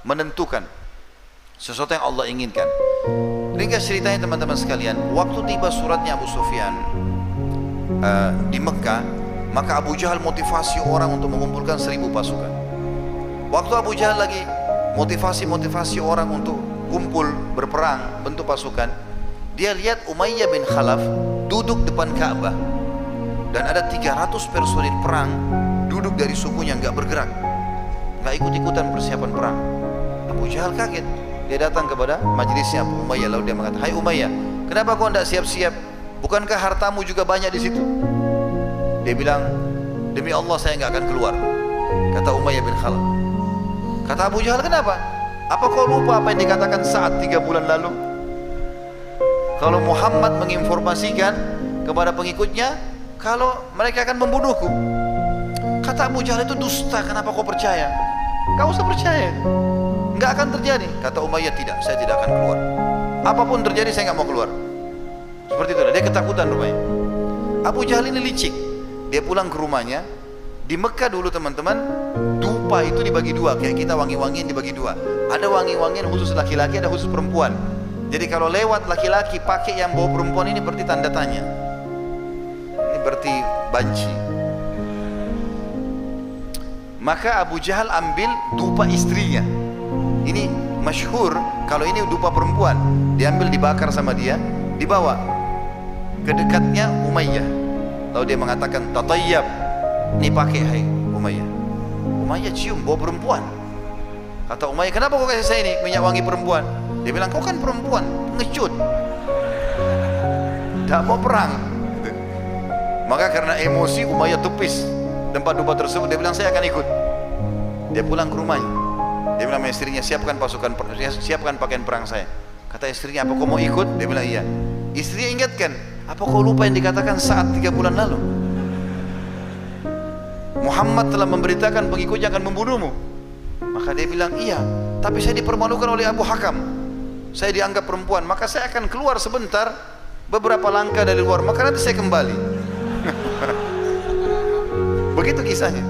menentukan sesuatu yang Allah inginkan. Ringkas ceritanya teman-teman sekalian, waktu tiba suratnya Abu Sufyan di Mekah, maka Abu Jahal motivasi orang untuk mengumpulkan 1000 pasukan. Waktu Abu Jahal lagi motivasi orang untuk kumpul berperang bentuk pasukan, dia lihat Umayyah bin Khalaf duduk depan Ka'bah dan ada 300 personil perang duduk dari sukunya, nggak bergerak, nggak ikut-ikutan persiapan perang. Abu Jahal kaget, dia datang kepada majelisnya Abu Umayyah, lalu dia mengatakan, "Hai Umayyah, kenapa kau tidak siap-siap? Bukankah hartamu juga banyak di situ?" Dia bilang, "Demi Allah saya nggak akan keluar," kata Umayyah bin Khalaf. Kata Abu Jahal, "Kenapa? Apa kau lupa apa yang dikatakan saat 3 bulan lalu? Kalau Muhammad menginformasikan kepada pengikutnya kalau mereka akan membunuhku." Kata Abu Jahal, "Itu dusta, kenapa kau percaya?" "Kau usah percaya, nggak akan terjadi." Kata Umayyah, "Tidak, saya tidak akan keluar. Apapun terjadi saya nggak mau keluar." Seperti itu, dia ketakutan rupanya. Abu Jahal ini licik. Dia pulang ke rumahnya. Di Mekah dulu teman-teman, dupa itu dibagi 2, kayak kita wangi-wangian dibagi 2. Ada wangi-wangian khusus laki-laki, ada khusus perempuan. Jadi kalau lewat laki-laki pakai yang bawa perempuan ini berarti tanda tanya, ini berarti banci. Maka Abu Jahal ambil dupa istrinya. Ini masyhur, kalau ini dupa perempuan, diambil, dibakar sama dia, dibawa ke dekatnya Umayyah. Lalu dia mengatakan, "Tatayyab, ini pakai hai Umayyah." Umayyah cium, bawa perempuan. Kata Umayyah, "Kenapa kau kasih saya ini minyak wangi perempuan?" Dia bilang, "Kau kan perempuan, pengecut, tak mau perang." Maka karena emosi Umayyah tupis tempat dupa tersebut. Dia bilang, "Saya akan ikut." Dia pulang ke rumahnya. Dia bilang sama istrinya, "Siapkan pasukan, siapkan pakaian perang saya." Kata istrinya, "Apa kau mau ikut?" Dia bilang, "Iya." Istrinya ingatkan, "Apa kau lupa yang dikatakan saat 3 bulan lalu? Muhammad telah memberitakan pengikutnya akan membunuhmu." Maka dia bilang, "Iya, tapi saya dipermalukan oleh Abu Hakam. Saya dianggap perempuan, maka saya akan keluar sebentar, beberapa langkah dari luar, maka nanti saya kembali." Begitu kisahnya.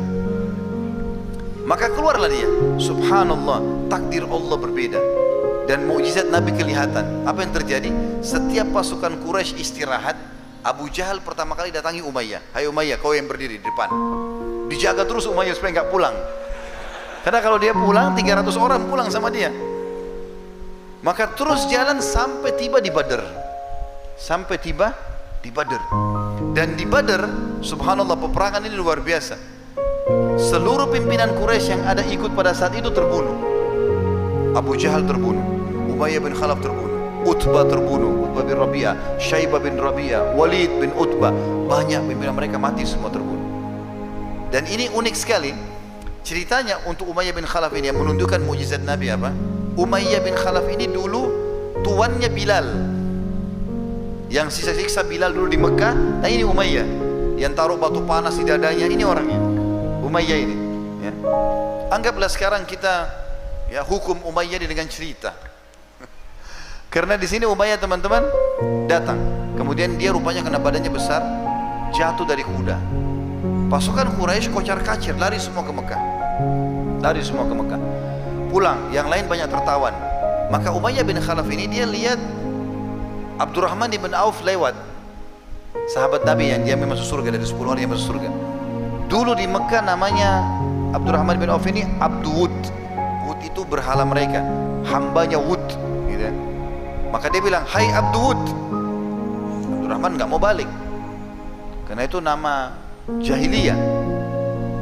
Maka keluarlah dia. Subhanallah, takdir Allah berbeda dan mukjizat Nabi kelihatan. Apa yang terjadi? Setiap pasukan Quraisy istirahat, Abu Jahal pertama kali datangi Umayyah. "Hai Umayyah, kau yang berdiri di depan." Dijaga terus Umayyah supaya nggak pulang. Karena kalau dia pulang, 300 orang pulang sama dia. Maka terus jalan sampai tiba di Badr. Sampai tiba di Badr. Dan di Badr, subhanallah, peperangan ini luar biasa. Seluruh pimpinan Quraisy yang ada ikut pada saat itu terbunuh. Abu Jahal terbunuh, Umayyah bin Khalaf terbunuh, Utbah terbunuh, Utbah bin Rabi'ah, Syaibah bin Rabi'ah, Walid bin Utbah. Banyak pimpinan mereka mati, semua terbunuh. Dan ini unik sekali ceritanya untuk Umayyah bin Khalaf ini yang menunjukkan mukjizat Nabi apa? Umayyah bin Khalaf ini dulu tuannya Bilal, yang sisa-sisa Bilal dulu di Mekah. Nah ini Umayyah yang taruh batu panas di dadanya, ini orangnya Umayyah ini ya. Anggaplah sekarang kita ya hukum Umayyah ini dengan cerita. Karena di sini Umayyah teman-teman datang, kemudian dia rupanya kena badannya besar, jatuh dari kuda. Pasukan Quraisy kocar-kacir, lari semua ke Mekah. Lari semua ke Mekah. Pulang, yang lain banyak tertawan. Maka Umayyah bin Khalaf ini dia lihat Abdurrahman bin Auf lewat, sahabat Nabi yang dia masuk surga, dari 10 orang yang masuk surga. Dulu di Mekah namanya Abdurrahman bin Auf ini Abdu Wud. Wud itu berhala mereka, hambanya Wud gitu. Maka dia bilang, "Hai Abdu Wud." Abdurrahman nggak mau balik karena itu nama jahiliyah.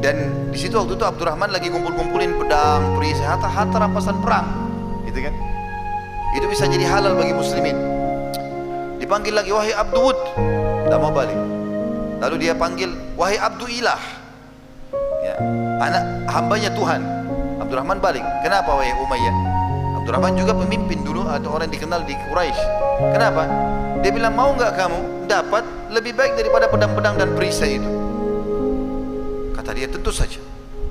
Dan di situ waktu itu Abdurrahman lagi ngumpul-ngumpulin pedang, perisai, harta rampasan perang gitu kan. Itu bisa jadi halal bagi muslimin. Dipanggil lagi, "Wahai Abdu Wud." Nggak mau balik. Lalu dia panggil, "Wahai Abdu Ilah," ya, anak hambanya Tuhan. Abdurrahman balik. "Kenapa wahai Umayyah?" Abdurrahman juga pemimpin dulu, ada orang yang dikenal di Quraisy. "Kenapa?" Dia bilang, "Mau nggak kamu dapat lebih baik daripada pedang-pedang dan perisai itu?" Kata dia, "Tentu saja."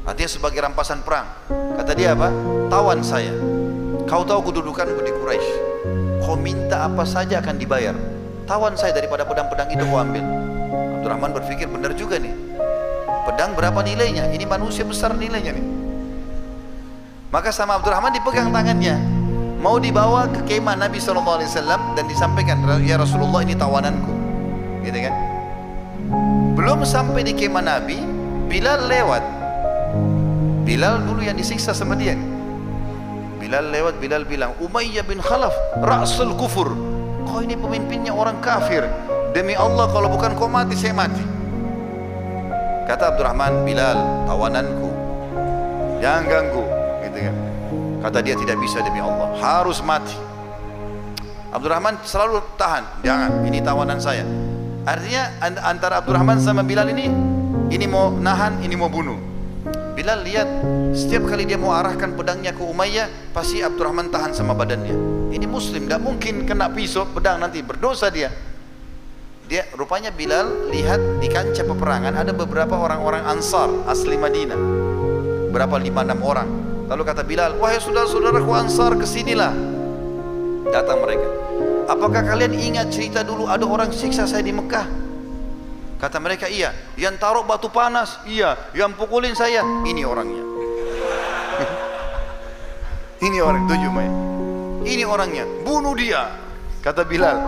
Artinya sebagai rampasan perang. Kata dia apa? "Tawan saya. Kau tahu kedudukanku di Quraisy. Kau minta apa saja akan dibayar. Tawan saya daripada pedang-pedang itu kau ambil." Abdurrahman berpikir, benar juga nih. Pedang berapa nilainya? Ini manusia besar nilainya nih. Maka sama Abdurrahman dipegang tangannya, mau dibawa ke kemah Nabi SAW dan disampaikan, ya Rasulullah ini tawananku, gitu kan. Belum sampai di kemah Nabi, Bilal lewat. Bilal dulu yang disiksa sama dia. Bilal lewat, Bilal bilang, Umayyah bin Khalaf, Ra'sul kufur, kau ini pemimpinnya orang kafir, demi Allah kalau bukan kau mati, saya mati. Kata Abdurrahman, Bilal, tawananku, jangan ganggu, gitu kan. Kata dia, tidak bisa demi Allah, harus mati. Abdurrahman selalu tahan, jangan, ini tawanan saya. Artinya antara Abdurrahman sama Bilal ini mau nahan, ini mau bunuh. Bilal lihat setiap kali dia mau arahkan pedangnya ke Umayyah, pasti Abdurrahman tahan sama badannya. Ini muslim, gak mungkin kena pisau pedang, nanti berdosa dia. Dia rupanya Bilal lihat di kancah peperangan ada beberapa orang-orang Ansar asli Madinah, berapa 5-6 orang. Lalu kata Bilal, wahai saudara-saudaraku Ansar, kesinilah. Datang mereka. Apakah kalian ingat cerita dulu ada orang siksa saya di Mekah? Kata mereka, iya. Yang taruh batu panas, iya. Yang pukulin saya, ini orangnya. Ini orang, 7 Mei. Ini orangnya, bunuh dia. Kata Bilal.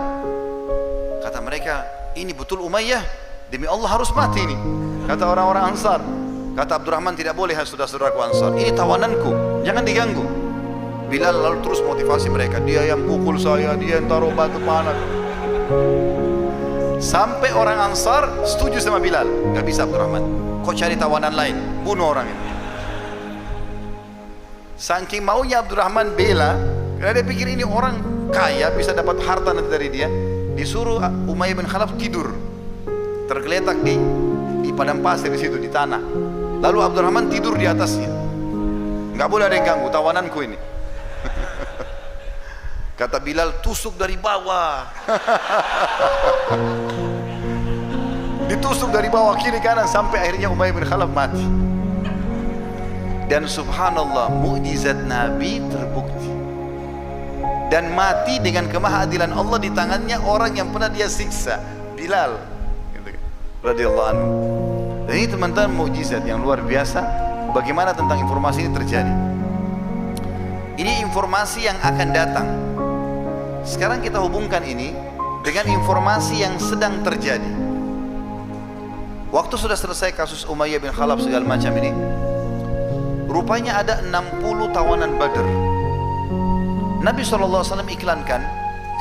Kata mereka, ini betul Umayyah, demi Allah harus mati ini. Kata orang-orang Ansar. Kata Abdurrahman, tidak boleh saudara-saudaraku Ansar, ini tawananku, jangan diganggu. Bilal lalu terus motivasi mereka, dia yang pukul saya, dia yang taruh batu panas. Sampai orang Ansar setuju sama Bilal. Gak bisa Abdurrahman, kok cari tawanan lain, bunuh orang ini. Saking maunya Abdurrahman bela, karena dia pikir ini orang kaya, bisa dapat harta nanti dari dia. Disuruh Umayyah bin Khalaf tidur, tergeletak di padang pasir di situ, di tanah. Lalu Abdurrahman tidur di atasnya. Nggak boleh ada yang ganggu, tawananku ini. Kata Bilal, tusuk dari bawah. Ditusuk dari bawah kiri kanan sampai akhirnya Umayyah bin Khalaf mati. Dan subhanallah, mukjizat Nabi terbukti. Dan mati dengan kemahadilan Allah di tangannya orang yang pernah dia siksa, Bilal, radhiyallahu anhu. Dan ini teman-teman mukjizat yang luar biasa. Bagaimana tentang informasi ini terjadi? Ini informasi yang akan datang. Sekarang kita hubungkan ini dengan informasi yang sedang terjadi. Waktu sudah selesai kasus Umayyah bin Khalaf segala macam ini, rupanya ada 60 tawanan Badr. Nabi SAW iklankan,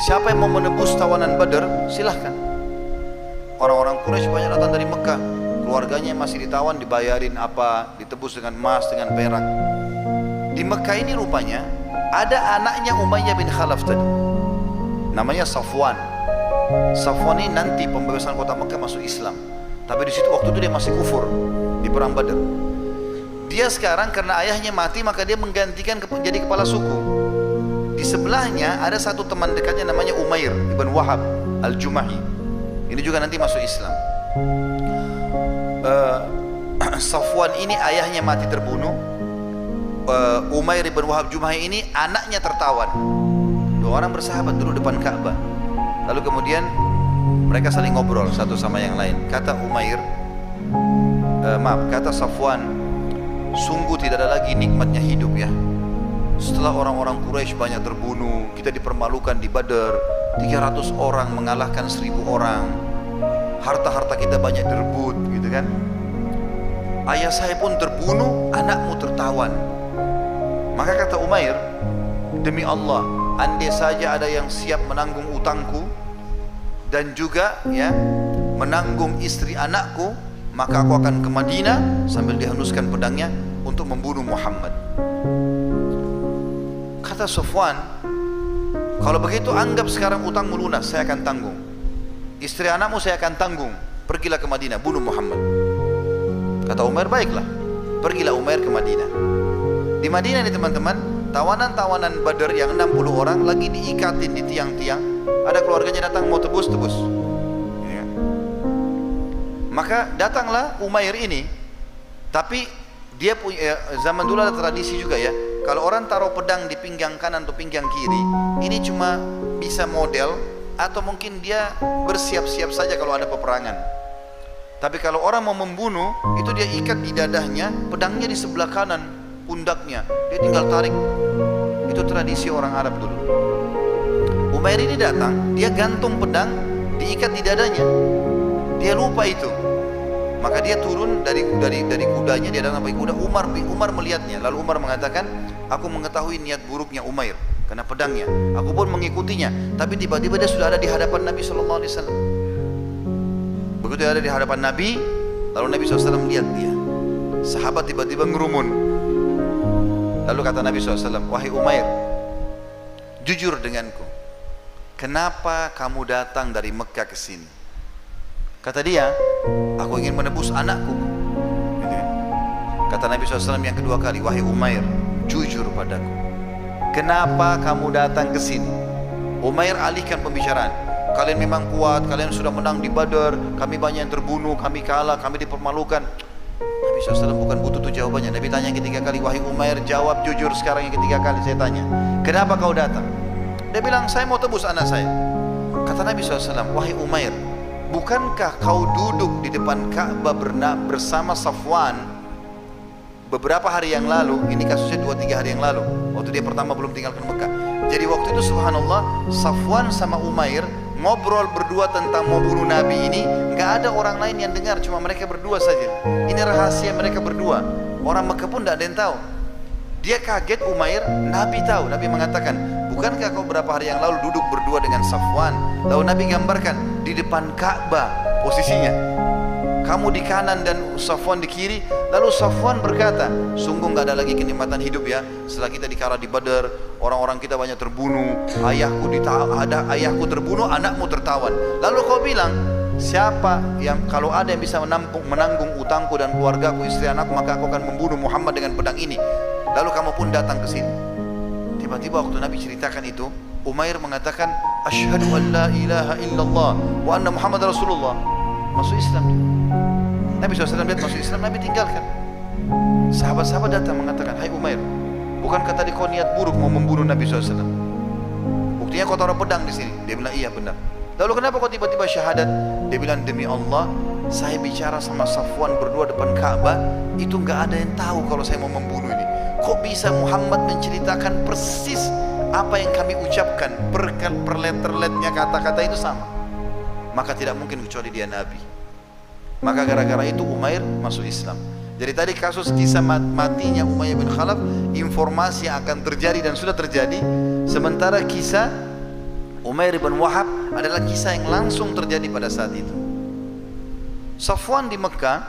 siapa yang mau menebus tawanan Badr, silahkan. Orang-orang Quraisy banyak datang dari Mekah, keluarganya yang masih ditawan dibayarin apa, ditebus dengan emas, dengan perak. Di Mekah ini rupanya ada anaknya Umayyah bin Khalaf tadi, namanya Safwan. Safwan ini nanti pembebasan kota Mekah masuk Islam, tapi di situ waktu itu dia masih kufur di perang Badr. Dia sekarang karena ayahnya mati, maka dia menggantikan jadi kepala suku. Di sebelahnya ada satu teman dekatnya namanya Umair ibn Wahab al-Jumahi. Ini juga nanti masuk Islam. Safwan ini ayahnya mati terbunuh. Umair ibn Wahab Jumahi ini anaknya tertawan. 2 orang bersahabat dulu depan Ka'bah. Lalu kemudian mereka saling ngobrol satu sama yang lain. Kata Umair, kata Safwan, sungguh tidak ada lagi nikmatnya hidup ya. Setelah orang-orang Quraisy banyak terbunuh, kita dipermalukan di Badar, 300 orang mengalahkan 1000 orang, harta-harta kita banyak direbut, gitu kan. Ayah saya pun terbunuh, anakmu tertawan. Maka kata Umair, demi Allah, andai saja ada yang siap menanggung utangku dan juga ya menanggung istri anakku, maka aku akan ke Madinah sambil dihunuskan pedangnya untuk membunuh Muhammad. Kata Safwan, kalau begitu anggap sekarang utangmu lunas, saya akan tanggung. Istri anakmu saya akan tanggung. Pergilah ke Madinah, bunuh Muhammad. Kata Umair, baiklah. Pergilah Umair ke Madinah. Di Madinah ini teman-teman, tawanan-tawanan Badar yang 60 orang lagi diikatin di tiang-tiang. Ada keluarganya datang mau tebus. Ya. Maka datanglah Umair ini. Tapi dia punya, zaman dulu ada tradisi juga ya, kalau orang taruh pedang di pinggang kanan atau pinggang kiri, ini cuma bisa model atau mungkin dia bersiap-siap saja kalau ada peperangan. Tapi kalau orang mau membunuh, itu dia ikat di dadahnya, pedangnya di sebelah kanan. pundaknya, dia tinggal tarik. Itu tradisi orang Arab dulu. Umair ini datang, dia gantung pedang, diikat di dadanya. Dia lupa itu. Maka dia turun dari kudanya, dia datang pakai kuda. Umar melihatnya, lalu Umar mengatakan, aku mengetahui niat buruknya Umair karena pedangnya. Aku pun mengikutinya, tapi tiba-tiba dia sudah ada di hadapan Nabi SAW. Begitu dia ada di hadapan Nabi, lalu Nabi SAW melihat dia. Sahabat tiba-tiba ngerumun. Lalu kata Nabi SAW, wahai Umair, jujur denganku, kenapa kamu datang dari Mekah ke sini? Kata dia, aku ingin menebus anakku. Kata Nabi SAW yang kedua kali, wahai Umair, jujur padaku, kenapa kamu datang ke sini? Umair alihkan pembicaraan. Kalian memang kuat, kalian sudah menang di Badar, kami banyak yang terbunuh, kami kalah, kami dipermalukan. Nabi SAW bukan butuh tuh jawabannya. Nabi tanya yang ketiga kali, wahai Umair, jawab jujur sekarang yang ketiga kali saya tanya, kenapa kau datang? Dia bilang, saya mau tebus anak saya. Kata Nabi SAW, wahai Umair, bukankah kau duduk di depan Ka'bah bersama Safwan beberapa hari yang lalu? Ini kasusnya 2-3 hari yang lalu, waktu dia pertama belum tinggalkan Mekah. Jadi waktu itu subhanallah, Safwan sama Umair ngobrol berdua tentang mau bunuh Nabi ini. Gak ada orang lain yang dengar, cuma mereka berdua saja. Ini rahasia mereka berdua, orang Mekah pun tidak ada yang tahu. Dia kaget Umair, Nabi tahu. Nabi mengatakan, bukankah kau beberapa hari yang lalu duduk berdua dengan Safwan? Lalu Nabi gambarkan di depan Ka'bah posisinya, kamu di kanan dan Safwan di kiri. Lalu Safwan berkata, sungguh gak ada lagi kenikmatan hidup ya, setelah kita dikalah di Badar, orang-orang kita banyak terbunuh, ayahku terbunuh, anakmu tertawan. Lalu kau bilang, siapa yang, kalau ada yang bisa menanggung utangku dan keluargaku, istri anakku, maka aku akan membunuh Muhammad dengan pedang ini. Lalu kamu pun datang ke sini. Tiba-tiba waktu Nabi ceritakan itu, Umair mengatakan, asyhadu an la ilaha illallah wa anna Muhammad Rasulullah. Masuk Islam. Nabi SAW lihat masuk Islam, Nabi tinggalkan. Sahabat-sahabat datang mengatakan, hai Umair, bukankah tadi kau niat buruk mau membunuh Nabi SAW? Buktinya kau taruh pedang di sini. Dia bilang, iya benar. Lalu kenapa kau tiba-tiba syahadat? Dia bilang, demi Allah, saya bicara sama Safwan berdua depan Ka'bah, itu nggak ada yang tahu kalau saya mau membunuh ini. Kok bisa Muhammad menceritakan persis apa yang kami ucapkan, per letter-letternya kata-kata itu sama? Maka tidak mungkin kecuali dia Nabi. Maka gara-gara itu Umair masuk Islam. Jadi tadi kasus kisah matinya Umayyah bin Khalaf, informasi yang akan terjadi dan sudah terjadi. Sementara kisah Umair bin Wahab adalah kisah yang langsung terjadi pada saat itu. Safwan di Mekah,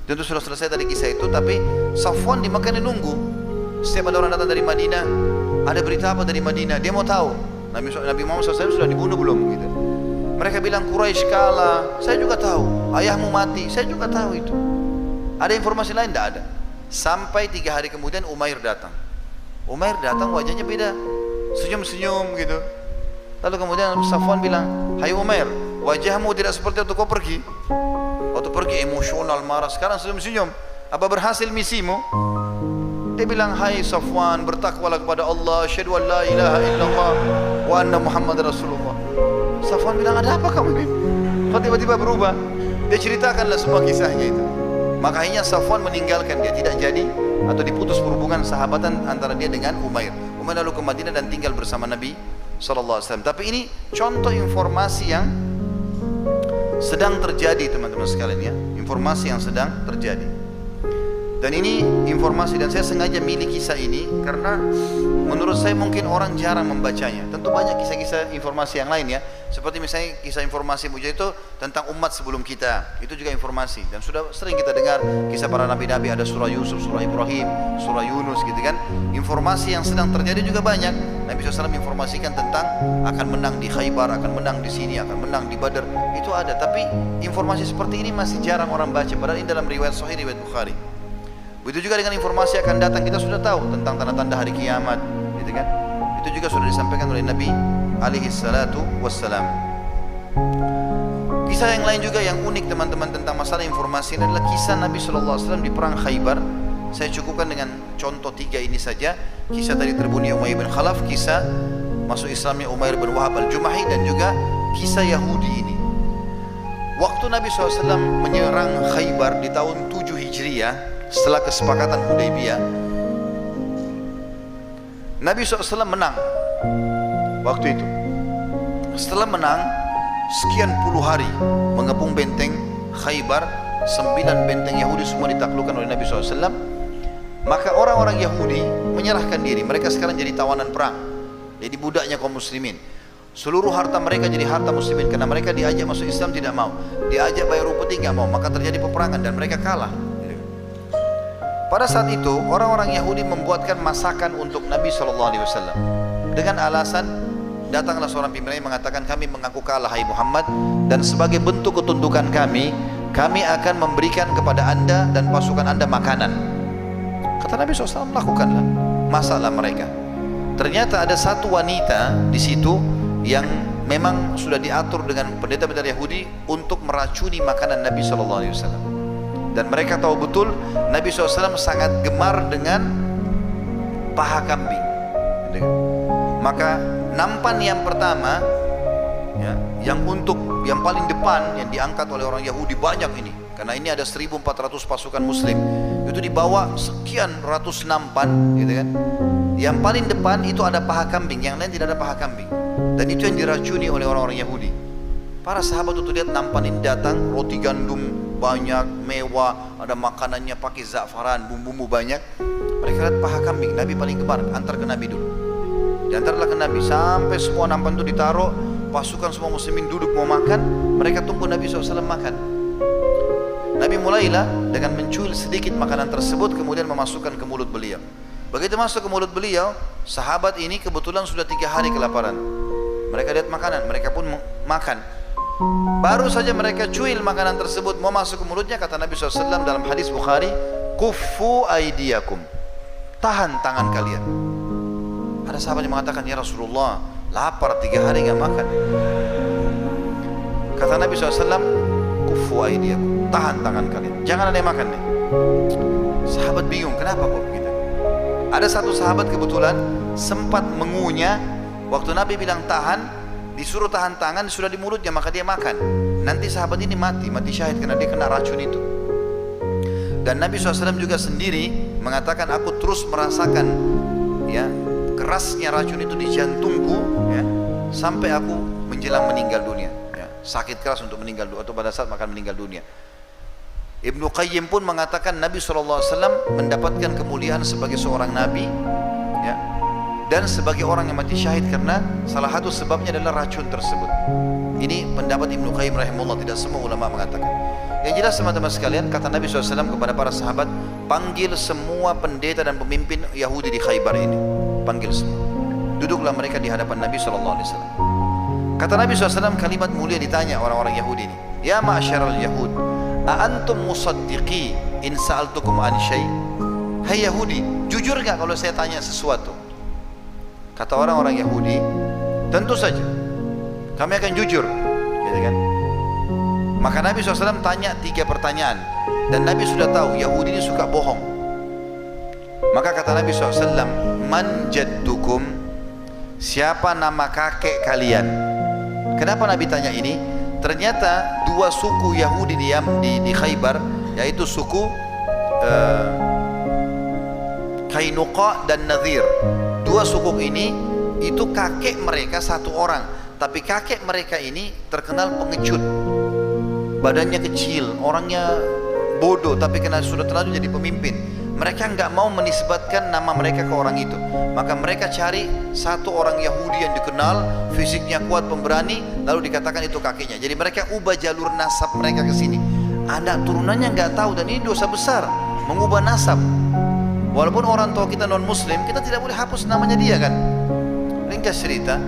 tentu sudah selesai tadi kisah itu, tapi Safwan di Mekah ini nunggu. Setiap ada orang datang dari Madinah, ada berita apa dari Madinah, dia mau tahu Nabi Muhammad SAW sudah dibunuh belum gitu. Mereka bilang Quraisy kalah, saya juga tahu. Ayahmu mati, saya juga tahu itu. Ada informasi lain? Tidak ada. Sampai 3 hari kemudian Umair datang. Umair datang wajahnya beda, senyum-senyum gitu. Lalu kemudian Safwan bilang, hai Umair, wajahmu tidak seperti waktu kau pergi. Waktu pergi emosional, marah, sekarang senyum-senyum. Apa berhasil misimu? Dia bilang, hai Safwan, bertakwalah kepada Allah, asyhadu an la ilaha illallah wa anna Muhammad Rasulullah. Safwan bilang, ada apa kamu ini? Kok tiba-tiba berubah? Dia ceritakanlah semua kisahnya itu. Makanya Safwan meninggalkan, dia tidak jadi atau diputus hubungan sahabatan antara dia dengan Umair. Umair lalu ke Madinah dan tinggal bersama Nabi SAW. Tapi ini contoh informasi yang sedang terjadi teman-teman sekalian ya. Informasi yang sedang terjadi. Dan ini informasi, dan saya sengaja milih kisah ini karena menurut saya mungkin orang jarang membacanya. Tentu banyak kisah-kisah informasi yang lain ya, seperti misalnya kisah informasi Mujahid itu tentang umat sebelum kita, itu juga informasi. Dan sudah sering kita dengar kisah para nabi-nabi, ada surah Yusuf, surah Ibrahim, surah Yunus gitu kan. Informasi yang sedang terjadi juga banyak. Nabi SAW informasikan tentang akan menang di Khaybar, akan menang di sini, akan menang di Badar, itu ada. Tapi informasi seperti ini masih jarang orang baca, padahal ini dalam riwayat Sahih, riwayat Bukhari. Begitu juga dengan informasi akan datang, kita sudah tahu tentang tanda-tanda hari kiamat, gitu kan? Itu juga sudah disampaikan oleh Nabi alaihi salatu wassalam. Kisah yang lain juga yang unik teman-teman tentang masalah informasi ini adalah kisah Nabi SAW di perang Khaybar. Saya cukupkan dengan contoh 3 ini saja. Kisah tadi terbunuhnya Umayyah bin Khalaf, kisah masuk Islamnya Umair bin Wahab al-Jumahi, dan juga kisah Yahudi ini. Waktu Nabi SAW menyerang Khaybar di tahun 7 Hijriah, setelah kesepakatan Hudaybiyah, Nabi SAW menang waktu itu. Setelah menang sekian puluh hari mengepung benteng Khaybar, 9 benteng Yahudi semua ditaklukkan oleh Nabi SAW. Maka orang-orang Yahudi menyerahkan diri. Mereka sekarang jadi tawanan perang, jadi budaknya kaum muslimin. Seluruh harta mereka jadi harta muslimin, karena mereka diajak masuk Islam tidak mau, diajak bayar upeti nggak mau. Maka terjadi peperangan dan mereka kalah. Pada saat itu orang-orang Yahudi membuatkan masakan untuk Nabi SAW dengan alasan, datanglah seorang pimpinan yang mengatakan, kami mengaku kalah hai Muhammad, dan sebagai bentuk ketundukan kami akan memberikan kepada anda dan pasukan anda makanan. Kata Nabi SAW, lakukanlah, masaklah mereka. Ternyata ada satu wanita di situ yang memang sudah diatur dengan pendeta-pendeta Yahudi untuk meracuni makanan Nabi SAW. Dan mereka tahu betul Nabi SAW sangat gemar dengan paha kambing. Maka nampan yang pertama, ya, yang paling depan, yang diangkat oleh orang Yahudi banyak ini, karena ini ada 1.400 pasukan muslim, itu dibawa sekian ratus nampan, gitu kan. Yang paling depan itu ada paha kambing, yang lain tidak ada paha kambing, dan itu yang diracuni oleh orang-orang Yahudi. Para sahabat itu lihat nampan ini datang, roti gandum banyak, mewah, ada makanannya pakai za'faran, bumbu-bumbu banyak. Mereka lihat paha kambing, Nabi paling gemar, antar ke Nabi dulu. Diantarlah ke Nabi, sampai semua nampan itu ditaruh, pasukan semua muslimin duduk mau makan, mereka tunggu Nabi SAW makan. Nabi mulailah dengan mencuil sedikit makanan tersebut, kemudian memasukkan ke mulut beliau. Begitu masuk ke mulut beliau, sahabat ini kebetulan sudah 3 hari kelaparan. Mereka lihat makanan, mereka pun makan. Baru saja mereka cuil makanan tersebut mau masuk ke mulutnya, kata Nabi SAW dalam hadis Bukhari, kuffu aidiyakum, tahan tangan kalian. Ada sahabat yang mengatakan, ya Rasulullah, lapar 3 hari nggak makan. Kata Nabi SAW, kuffu aidiyakum, tahan tangan kalian, jangan ada yang makan nih. Sahabat bingung, kenapa kok begitu? Ada satu sahabat kebetulan sempat mengunyah waktu Nabi bilang tahan, disuruh tahan tangan, sudah di mulutnya, maka dia makan. Nanti sahabat ini mati syahid karena dia kena racun itu. Dan Nabi SAW juga sendiri mengatakan, aku terus merasakan, ya, kerasnya racun itu di jantungku, ya, sampai aku menjelang meninggal dunia, ya, sakit keras untuk meninggal dunia, atau pada saat akan meninggal dunia. Ibnu Qayyim pun mengatakan Nabi SAW mendapatkan kemuliaan sebagai seorang nabi, ya, dan sebagai orang yang mati syahid karena salah satu sebabnya adalah racun tersebut. Ini pendapat Ibnu Qayyim rahimahullah, tidak semua ulama mengatakan. Yang jelas teman-teman sekalian, kata Nabi SAW kepada para sahabat, panggil semua pendeta dan pemimpin Yahudi di Khaybar ini, panggil semua, duduklah mereka di hadapan Nabi SAW. Kata Nabi SAW kalimat mulia, ditanya orang-orang Yahudi ini, ya ma'asyaral Yahud, a'antum musaddiqi in sa'altukum an syai'. Hai Yahudi, jujur gak kalau saya tanya sesuatu? Kata orang-orang Yahudi, tentu saja kami akan jujur, gitu kan. Maka Nabi SAW tanya 3 pertanyaan, dan Nabi sudah tahu Yahudi ini suka bohong. Maka kata Nabi SAW, man jaddukum, siapa nama kakek kalian? Kenapa Nabi tanya ini? Ternyata 2 suku Yahudi di Khaybar, yaitu suku Qainuqa dan Nadhir. 2 suku ini itu kakek mereka 1 orang, tapi kakek mereka ini terkenal pengecut, badannya kecil, orangnya bodoh, tapi karena sudah terlanjur jadi pemimpin, mereka nggak mau menisbatkan nama mereka ke orang itu. Maka mereka cari 1 orang Yahudi yang dikenal, fisiknya kuat, pemberani, lalu dikatakan itu kakeknya. Jadi mereka ubah jalur nasab mereka ke sini. Anak turunannya nggak tahu, dan ini dosa besar, mengubah nasab. Walaupun orang tua kita non muslim, kita tidak boleh hapus namanya dia kan. Ringkas cerita,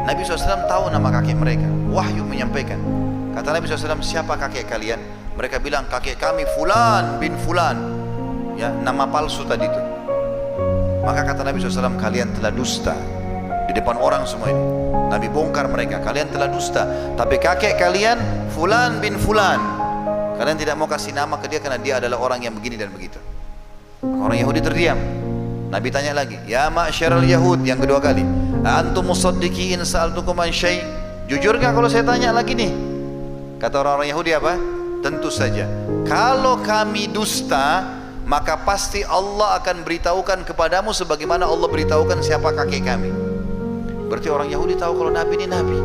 Nabi SAW tahu nama kakek mereka, wahyu menyampaikan. Kata Nabi SAW, siapa kakek kalian? Mereka bilang, kakek kami Fulan bin Fulan, ya, nama palsu tadi itu. Maka kata Nabi SAW, kalian telah dusta di depan orang semua ini. Nabi bongkar mereka, kalian telah dusta, tapi kakek kalian Fulan bin Fulan, kalian tidak mau kasih nama ke dia karena dia adalah orang yang begini dan begitu. Orang Yahudi terdiam. Nabi tanya lagi, ya ma'syaral Yahud, yang kedua kali, antum musaddiqin sa'altukum an syai', jujur gak kalau saya tanya lagi nih? Kata orang-orang Yahudi apa? Tentu saja. Kalau kami dusta, maka pasti Allah akan beritahukan kepadamu sebagaimana Allah beritahukan siapa kakek kami. Berarti orang Yahudi tahu kalau Nabi ini Nabi.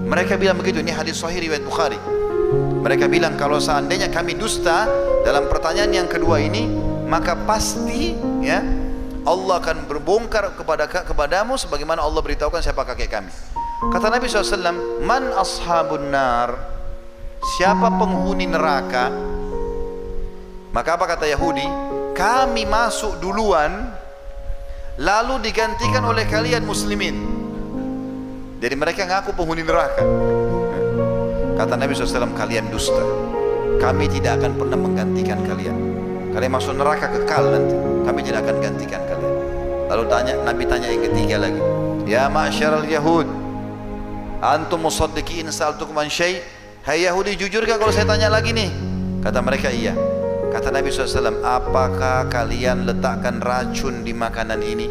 Mereka bilang begitu, ini hadis sahih riwayat Bukhari. Mereka bilang kalau seandainya kami dusta dalam pertanyaan yang kedua ini, maka pasti ya Allah akan berbongkar kepadamu sebagaimana Allah beritahukan siapa kakek kami. Kata Nabi SAW, man ashabun nar, siapa penghuni neraka? Maka apa kata Yahudi? Kami masuk duluan, lalu digantikan oleh kalian muslimin. Jadi mereka ngaku penghuni neraka. Kata Nabi SAW, kalian dusta. Kami tidak akan pernah menggantikan kalian. Kalian masuk neraka kekal nanti. Kami tidak akan gantikan kalian. Lalu Nabi tanya yang ketiga lagi. Ya ma'syaral Yahud, antum musaddiqin sa'altukum an syai'. Hai Yahudi, jujur gak kalau saya tanya lagi nih? Kata mereka iya. Kata Nabi SAW, apakah kalian letakkan racun di makanan ini?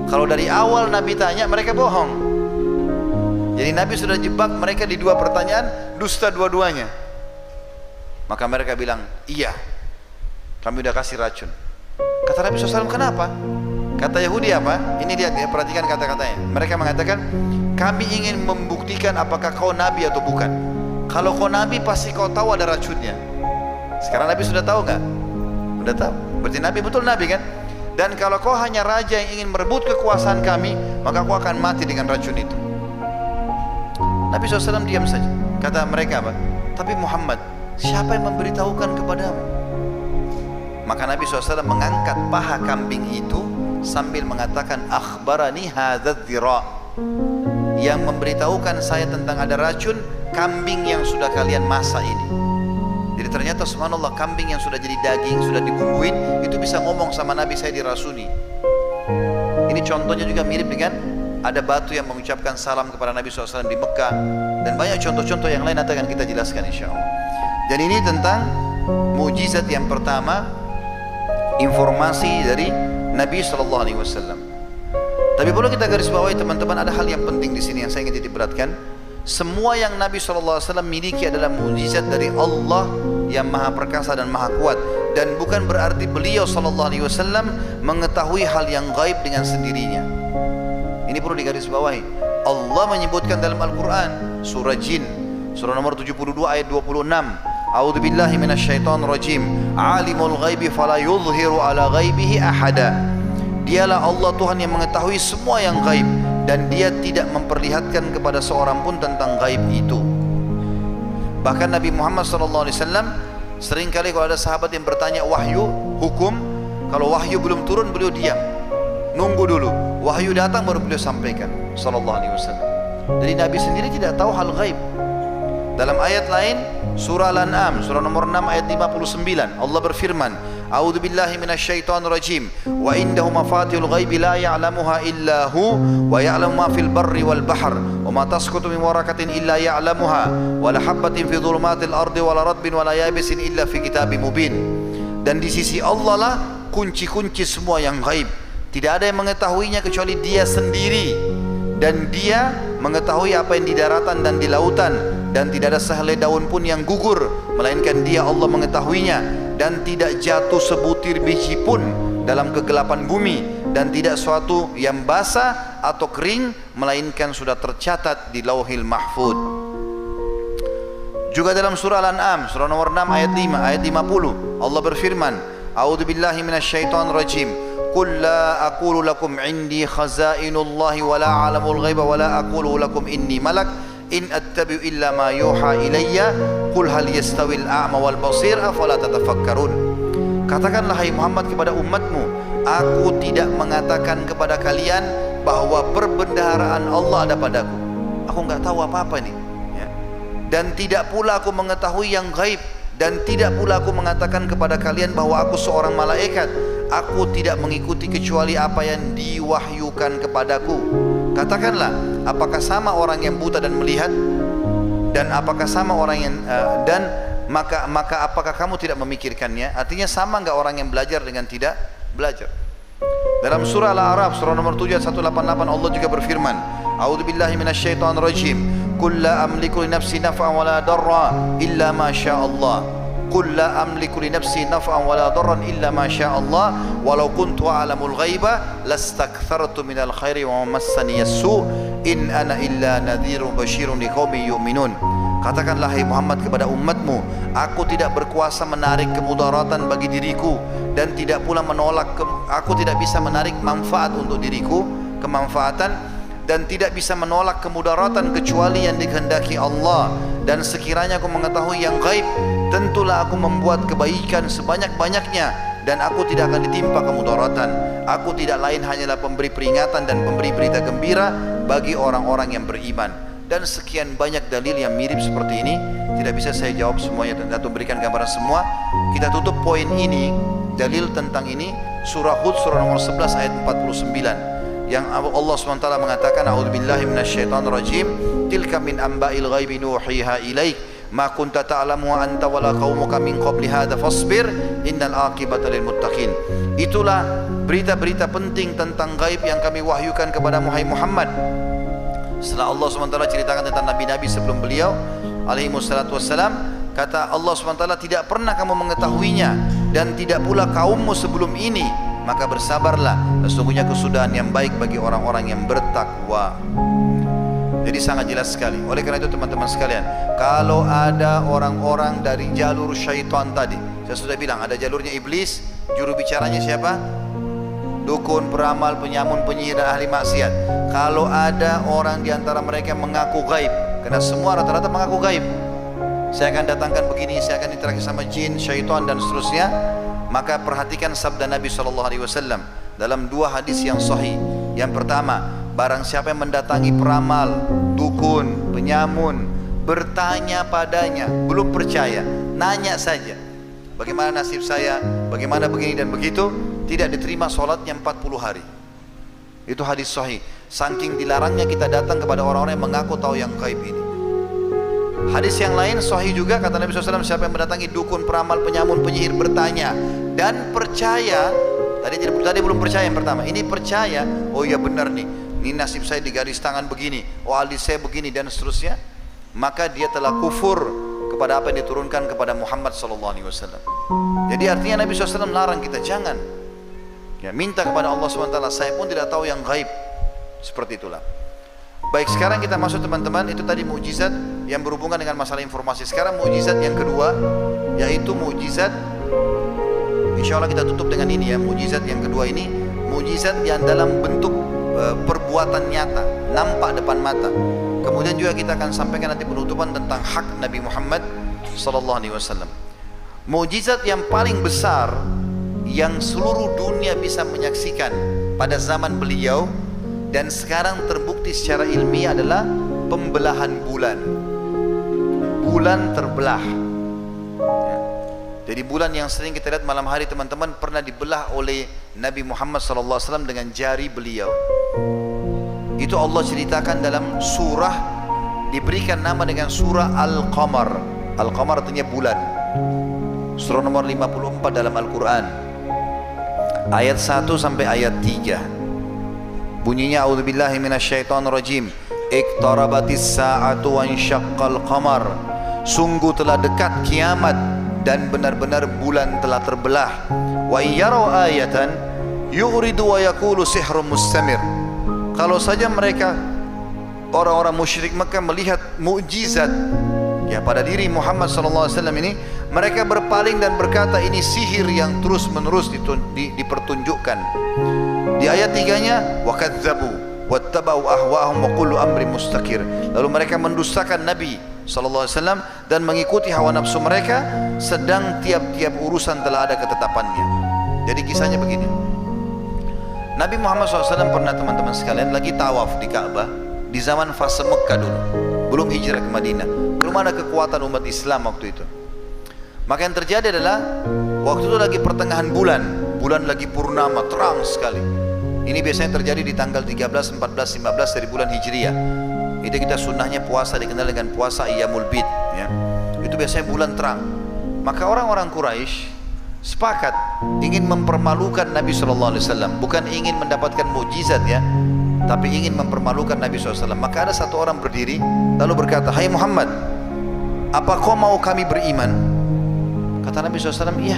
Kalau dari awal Nabi tanya, mereka bohong. Jadi Nabi sudah jebak mereka di dua pertanyaan, dusta dua-duanya. Maka mereka bilang, iya, kami udah kasih racun. Kata Nabi SAW, kenapa? Kata Yahudi apa? Ini dia, perhatikan kata-katanya. Mereka mengatakan, kami ingin membuktikan apakah kau Nabi atau bukan. Kalau kau Nabi pasti kau tahu ada racunnya. Sekarang Nabi sudah tahu nggak? Sudah tahu. Berarti Nabi betul Nabi kan? Dan kalau kau hanya raja yang ingin merebut kekuasaan kami, maka kau akan mati dengan racun itu. Nabi SAW diam saja. Kata mereka apa? Tapi Muhammad, siapa yang memberitahukan kepadamu? Maka Nabi SAW mengangkat paha kambing itu sambil mengatakan, akhbarani hadzal dhira', yang memberitahukan saya tentang ada racun kambing yang sudah kalian masak ini. Jadi ternyata subhanallah, kambing yang sudah jadi daging, sudah dibumbuin, itu bisa ngomong sama Nabi, saya dirasuni. Ini contohnya juga mirip dengan ada batu yang mengucapkan salam kepada Nabi SAW di Mekah, dan banyak contoh-contoh yang lain nanti akan kita jelaskan insya Allah. Dan ini tentang mujizat yang pertama, informasi dari Nabi SAW. Tapi perlu kita garis bawahi teman-teman, ada hal yang penting di sini yang saya ingin diberatkan. Semua yang Nabi SAW miliki adalah mujizat dari Allah yang maha perkasa dan maha kuat, dan bukan berarti beliau SAW mengetahui hal yang gaib dengan sendirinya. Ini perlu digarisbawahi. Allah menyebutkan dalam Al-Quran surah Jin, surah nomor 72 ayat 26, A'udzu billahi minasyaitonir rajim, alimul ghaibi fala yuzhiru ala ghaibihi ahada. Dialah Allah Tuhan yang mengetahui semua yang gaib, dan dia tidak memperlihatkan kepada seorang pun tentang gaib itu. Bahkan Nabi Muhammad SAW seringkali kalau ada sahabat yang bertanya wahyu, hukum, kalau wahyu belum turun beliau diam, nunggu dulu wahyu datang baru beliau sampaikan sallallahu alaihi wasallam. Jadi Nabi sendiri tidak tahu hal gaib. Dalam ayat lain surah Al-An'am surah nomor 6 ayat 59 Allah berfirman, A'udzu billahi minasyaitonir rajim, wa indahu mafatihul ghaibi la ya'lamuha illa hu wa ya'lamu ma fil barri wal bahr wa ma tasqutu min waraqatin illa ya'lamuha wa la habatin fi dhulumatil ardi wa la ratbin wa la yabisin illa fi kitabim mubin. Dan di sisi Allah lah kunci-kunci semua yang gaib. Tidak ada yang mengetahuinya kecuali dia sendiri, dan dia mengetahui apa yang di daratan dan di lautan, dan tidak ada sehelai daun pun yang gugur melainkan dia Allah mengetahuinya, dan tidak jatuh sebutir biji pun dalam kegelapan bumi, dan tidak suatu yang basah atau kering melainkan sudah tercatat di Lauhil Mahfud. Juga dalam surah Al-An'am surah nomor 6 ayat 5 ayat 50 Allah berfirman, A'udzu billahi minasyaitonir rajim, Qul la aqulu lakum indi khaza'inullahi wa la a'lamul ghaiba wa la aqulu lakum inni malak in attabi'u illa ma yuha ilayya qul hal yastawil a'ma wal basir afala tatafakkarun. Katakanlah hai Muhammad kepada umatmu, aku tidak mengatakan kepada kalian bahwa perbendaharaan Allah ada padaku. Aku enggak tahu apa-apa nih ya. Dan tidak pula aku mengetahui yang gaib, dan tidak pula aku mengatakan kepada kalian bahwa aku seorang malaikat. Aku tidak mengikuti kecuali apa yang diwahyukan kepadaku. Katakanlah, apakah sama orang yang buta dan melihat, dan apakah sama orang yang maka apakah kamu tidak memikirkannya? Artinya sama enggak orang yang belajar dengan tidak belajar? Dalam surah Al-A'raf surah nomor 7 ayat 188 Allah juga berfirman, A'udzu billahi minasyaitonir rajim, Qul la amliku li nafsi naf'an wa la darra illa ma syaa Allah. qul la amliku li nafsi naf'an wala darran illa ma syaa Allah walau kuntu a'lamul ghaiba lastakthartu minal khairi wa ma massani as-su in ana illa nadhirun basyirun liqaumin yu'minun. Katakanlah hai Muhammad kepada umatmu, aku tidak berkuasa menarik kemudaratan bagi diriku dan tidak pula menolak aku tidak bisa menarik manfaat untuk diriku, kemanfaatan, dan tidak bisa menolak kemudaratan kecuali yang dikehendaki Allah. Dan sekiranya aku mengetahui yang gaib, tentulah aku membuat kebaikan sebanyak-banyaknya dan aku tidak akan ditimpa kemudaratan. Aku tidak lain hanyalah pemberi peringatan dan pemberi berita gembira bagi orang-orang yang beriman. Dan sekian banyak dalil yang mirip seperti ini, tidak bisa saya jawab semuanya dan atau berikan gambaran semua. Kita tutup poin ini, dalil tentang ini, surah Hud surah nomor 11 ayat 49, yang Allah SWT mengatakan, a'udzubillahi minasyaitonirrajim, tilka min amba'il ghaibi nuhiha ilaik ma kunta ta'lamu anta wala qaumuka min qabli hadza fasbir innal aqibata lil muttaqin. Itulah berita-berita penting tentang gaib yang kami wahyukan kepada Muhammad. Setelah Allah SWT ceritakan tentang nabi-nabi sebelum beliau alaihi wassalatu wassalam, kata Allah SWT, tidak pernah kamu mengetahuinya dan tidak pula kaummu sebelum ini, maka bersabarlah, sesungguhnya kesudahan yang baik bagi orang-orang yang bertakwa. Jadi sangat jelas sekali. Oleh karena itu teman-teman sekalian, kalau ada orang-orang dari jalur syaitan tadi, saya sudah bilang ada jalurnya iblis, juru bicaranya siapa? Dukun, peramal, penyamun, penyihir, dan ahli maksiat. Kalau ada orang di antara mereka yang mengaku gaib, karena semua rata-rata mengaku gaib, saya akan datangkan begini, saya akan interaksi sama jin, syaitan dan seterusnya, maka perhatikan sabda Nabi SAW dalam dua hadis yang sahih. Yang pertama, barang siapa yang mendatangi peramal, dukun, penyamun, bertanya padanya, belum percaya, nanya saja, bagaimana nasib saya, bagaimana begini dan begitu, tidak diterima sholatnya 40 hari. Itu hadis sahih. Saking dilarangnya kita datang kepada orang-orang yang mengaku tahu yang gaib ini. Hadis yang lain sahih juga, kata Nabi SAW, siapa yang mendatangi dukun, peramal, penyamun, penyihir, bertanya dan percaya, tadi belum percaya yang pertama, ini percaya, oh iya benar nih, ini nasib saya di garis tangan begini, oh alis saya begini dan seterusnya, maka dia telah kufur kepada apa yang diturunkan kepada Muhammad SAW. Jadi artinya Nabi SAW larang kita jangan ya, minta kepada Allah SWT, saya pun tidak tahu yang gaib. Seperti itulah. Baik, sekarang kita masuk teman-teman, itu tadi mukjizat yang berhubungan dengan masalah informasi. Sekarang mukjizat yang kedua, yaitu mukjizat, insya Allah kita tutup dengan ini ya. Mukjizat yang kedua ini, mukjizat yang dalam bentuk perbuatan nyata, nampak depan mata. Kemudian juga kita akan sampaikan nanti penutupan tentang hak Nabi Muhammad SAW. Mukjizat yang paling besar yang seluruh dunia bisa menyaksikan pada zaman beliau dan sekarang terbukti secara ilmiah adalah pembelahan bulan. Bulan terbelah ya. Jadi bulan yang sering kita lihat malam hari teman-teman pernah dibelah oleh Nabi Muhammad SAW dengan jari beliau. Itu Allah ceritakan dalam surah, diberikan nama dengan surah Al-Qamar. Al-Qamar artinya bulan. Surah nomor 54 dalam Al-Quran, ayat 1 sampai ayat 3. Bunyinya, a'udzubillahi minasyaitonirrajim, iqtarabatis sa'atu wansyaqqal qamar, sungguh telah dekat kiamat dan benar-benar bulan telah terbelah. Wa iyyaru ayatan yuridu wa yaqulu sihrun mustamir. Kalau saja mereka orang-orang musyrik Mekah melihat mukjizat ya pada diri Muhammad SAW ini, mereka berpaling dan berkata ini sihir yang terus menerus dipertunjukkan. Di ayat 3-nya, wa kadzdzabu wattaba'u ahwa'ahum wa kullu amrin mustaqir. Lalu mereka mendustakan Nabi SAW dan mengikuti hawa nafsu mereka, sedang tiap-tiap urusan telah ada ketetapannya. Jadi kisahnya begini, Nabi Muhammad SAW pernah teman-teman sekalian lagi tawaf di Ka'bah di zaman fase Mekah dulu, belum hijrah ke Madinah, belum ada kekuatan umat Islam waktu itu. Maka yang terjadi adalah waktu itu lagi pertengahan bulan lagi purnama, terang sekali. Ini biasanya terjadi di tanggal 13, 14, 15 dari bulan Hijriah. Itu kita sunnahnya puasa dikenal dengan puasa Ayyamul Bid ya. Itu biasanya bulan terang. Maka orang-orang Quraisy sepakat ingin mempermalukan Nabi SAW, bukan ingin mendapatkan mukjizat ya, tapi ingin mempermalukan Nabi SAW. Maka ada satu orang berdiri lalu berkata, hai Muhammad, apa kau mau kami beriman? Kata Kata Nabi SAW, iya.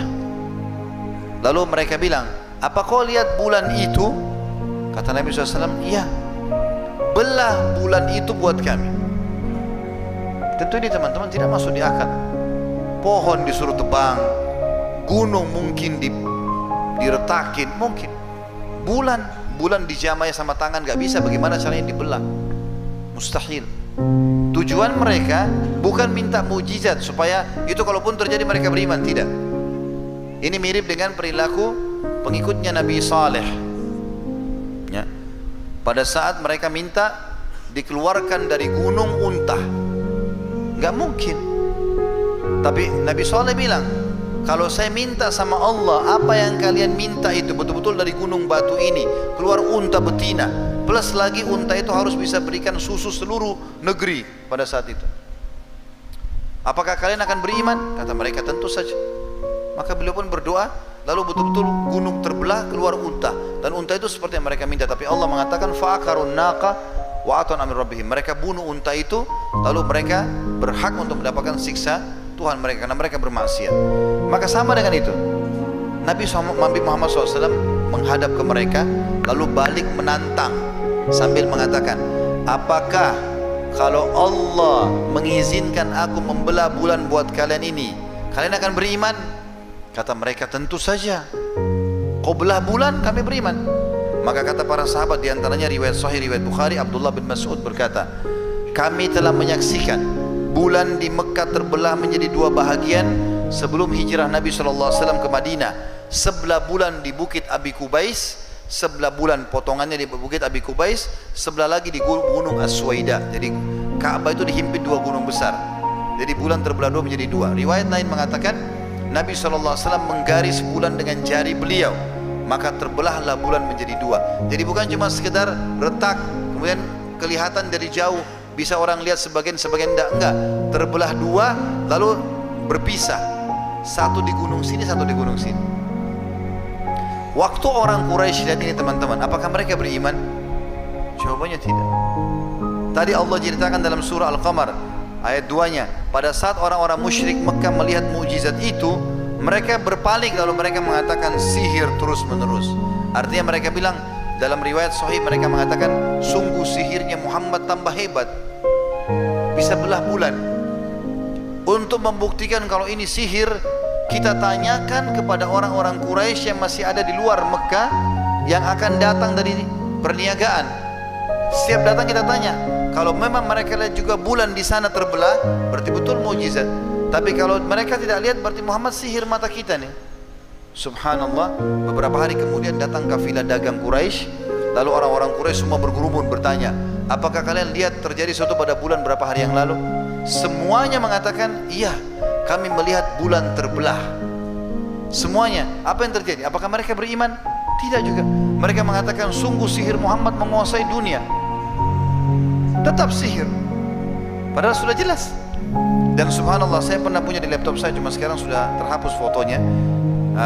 Lalu mereka bilang, apa kau lihat bulan itu? Kata Nabi SAW, iya. Belah bulan itu buat kami. Tentu ini teman-teman tidak masuk di akal. Pohon disuruh tebang, gunung mungkin diretakin, mungkin. Bulan dijamai sama tangan gak bisa, bagaimana caranya dibelah? Mustahil. Tujuan mereka bukan minta mujizat supaya itu kalaupun terjadi mereka beriman, tidak. Ini mirip dengan perilaku pengikutnya Nabi Saleh. Ya. Pada saat mereka minta dikeluarkan dari gunung unta, nggak mungkin. Tapi Nabi Saleh bilang, kalau saya minta sama Allah apa yang kalian minta itu betul-betul dari gunung batu ini keluar unta betina, plus lagi unta itu harus bisa berikan susu seluruh negeri pada saat itu, apakah kalian akan beriman? Kata mereka, tentu saja. Maka beliau pun berdoa, lalu betul-betul gunung terbelah, keluar unta, dan unta itu seperti yang mereka minta. Tapi Allah mengatakan fa'akarun naqa wa atan amir rabbihim, mereka bunuh unta itu, lalu mereka berhak untuk mendapatkan siksa Tuhan mereka karena mereka bermaksiat. Maka sama dengan itu, Nabi Muhammad SAW menghadap ke mereka, lalu balik menantang sambil mengatakan, apakah kalau Allah mengizinkan aku membelah bulan buat kalian ini, kalian akan beriman? Kata mereka, tentu saja. Kau belah bulan, kami beriman. Maka kata para sahabat, diantaranya riwayat Sahih riwayat Bukhari, Abdullah bin Mas'ud berkata, kami telah menyaksikan bulan di Mekah terbelah menjadi dua bahagian sebelum hijrah Nabi SAW ke Madinah. Sebelah bulan di Bukit Abi Kubais, sebelah bulan potongannya di Bukit Abi Kubais, sebelah lagi di Gunung Aswaida. Jadi Ka'bah itu dihimpit dua gunung besar. Jadi bulan terbelah dua menjadi dua. Riwayat lain mengatakan Nabi SAW menggaris bulan dengan jari beliau, maka terbelahlah bulan menjadi dua. Jadi bukan cuma sekedar retak kemudian kelihatan dari jauh, bisa orang lihat sebagian enggak, terbelah dua lalu berpisah, satu di gunung sini, satu di gunung sini. Waktu orang Quraisy lihat ini teman-teman, apakah mereka beriman? Jawabannya tidak. Tadi Allah ceritakan dalam surah Al-Qamar ayat 2-nya, pada saat orang-orang musyrik Mekah melihat mukjizat itu, mereka berpaling lalu mereka mengatakan sihir terus menerus. Artinya mereka bilang, dalam riwayat sahih mereka mengatakan, sungguh sihirnya Muhammad tambah hebat, bisa belah bulan. Untuk membuktikan kalau ini sihir, kita tanyakan kepada orang-orang Quraisy yang masih ada di luar Mekah yang akan datang dari perniagaan. Setiap datang kita tanya, kalau memang mereka lihat juga bulan di sana terbelah, berarti betul mukjizat. Tapi kalau mereka tidak lihat, berarti Muhammad sihir mata kita nih. Subhanallah. Beberapa hari kemudian datang kafilah dagang Quraisy, lalu orang-orang Quraisy semua berkerumun bertanya, apakah kalian lihat terjadi sesuatu pada bulan berapa hari yang lalu? Semuanya mengatakan, iya, kami melihat bulan terbelah. Semuanya. Apa yang terjadi? Apakah mereka beriman? Tidak juga. Mereka mengatakan, sungguh sihir Muhammad menguasai dunia. Tetap sihir, padahal sudah jelas. Dan subhanallah, saya pernah punya di laptop saya, cuma sekarang sudah terhapus fotonya.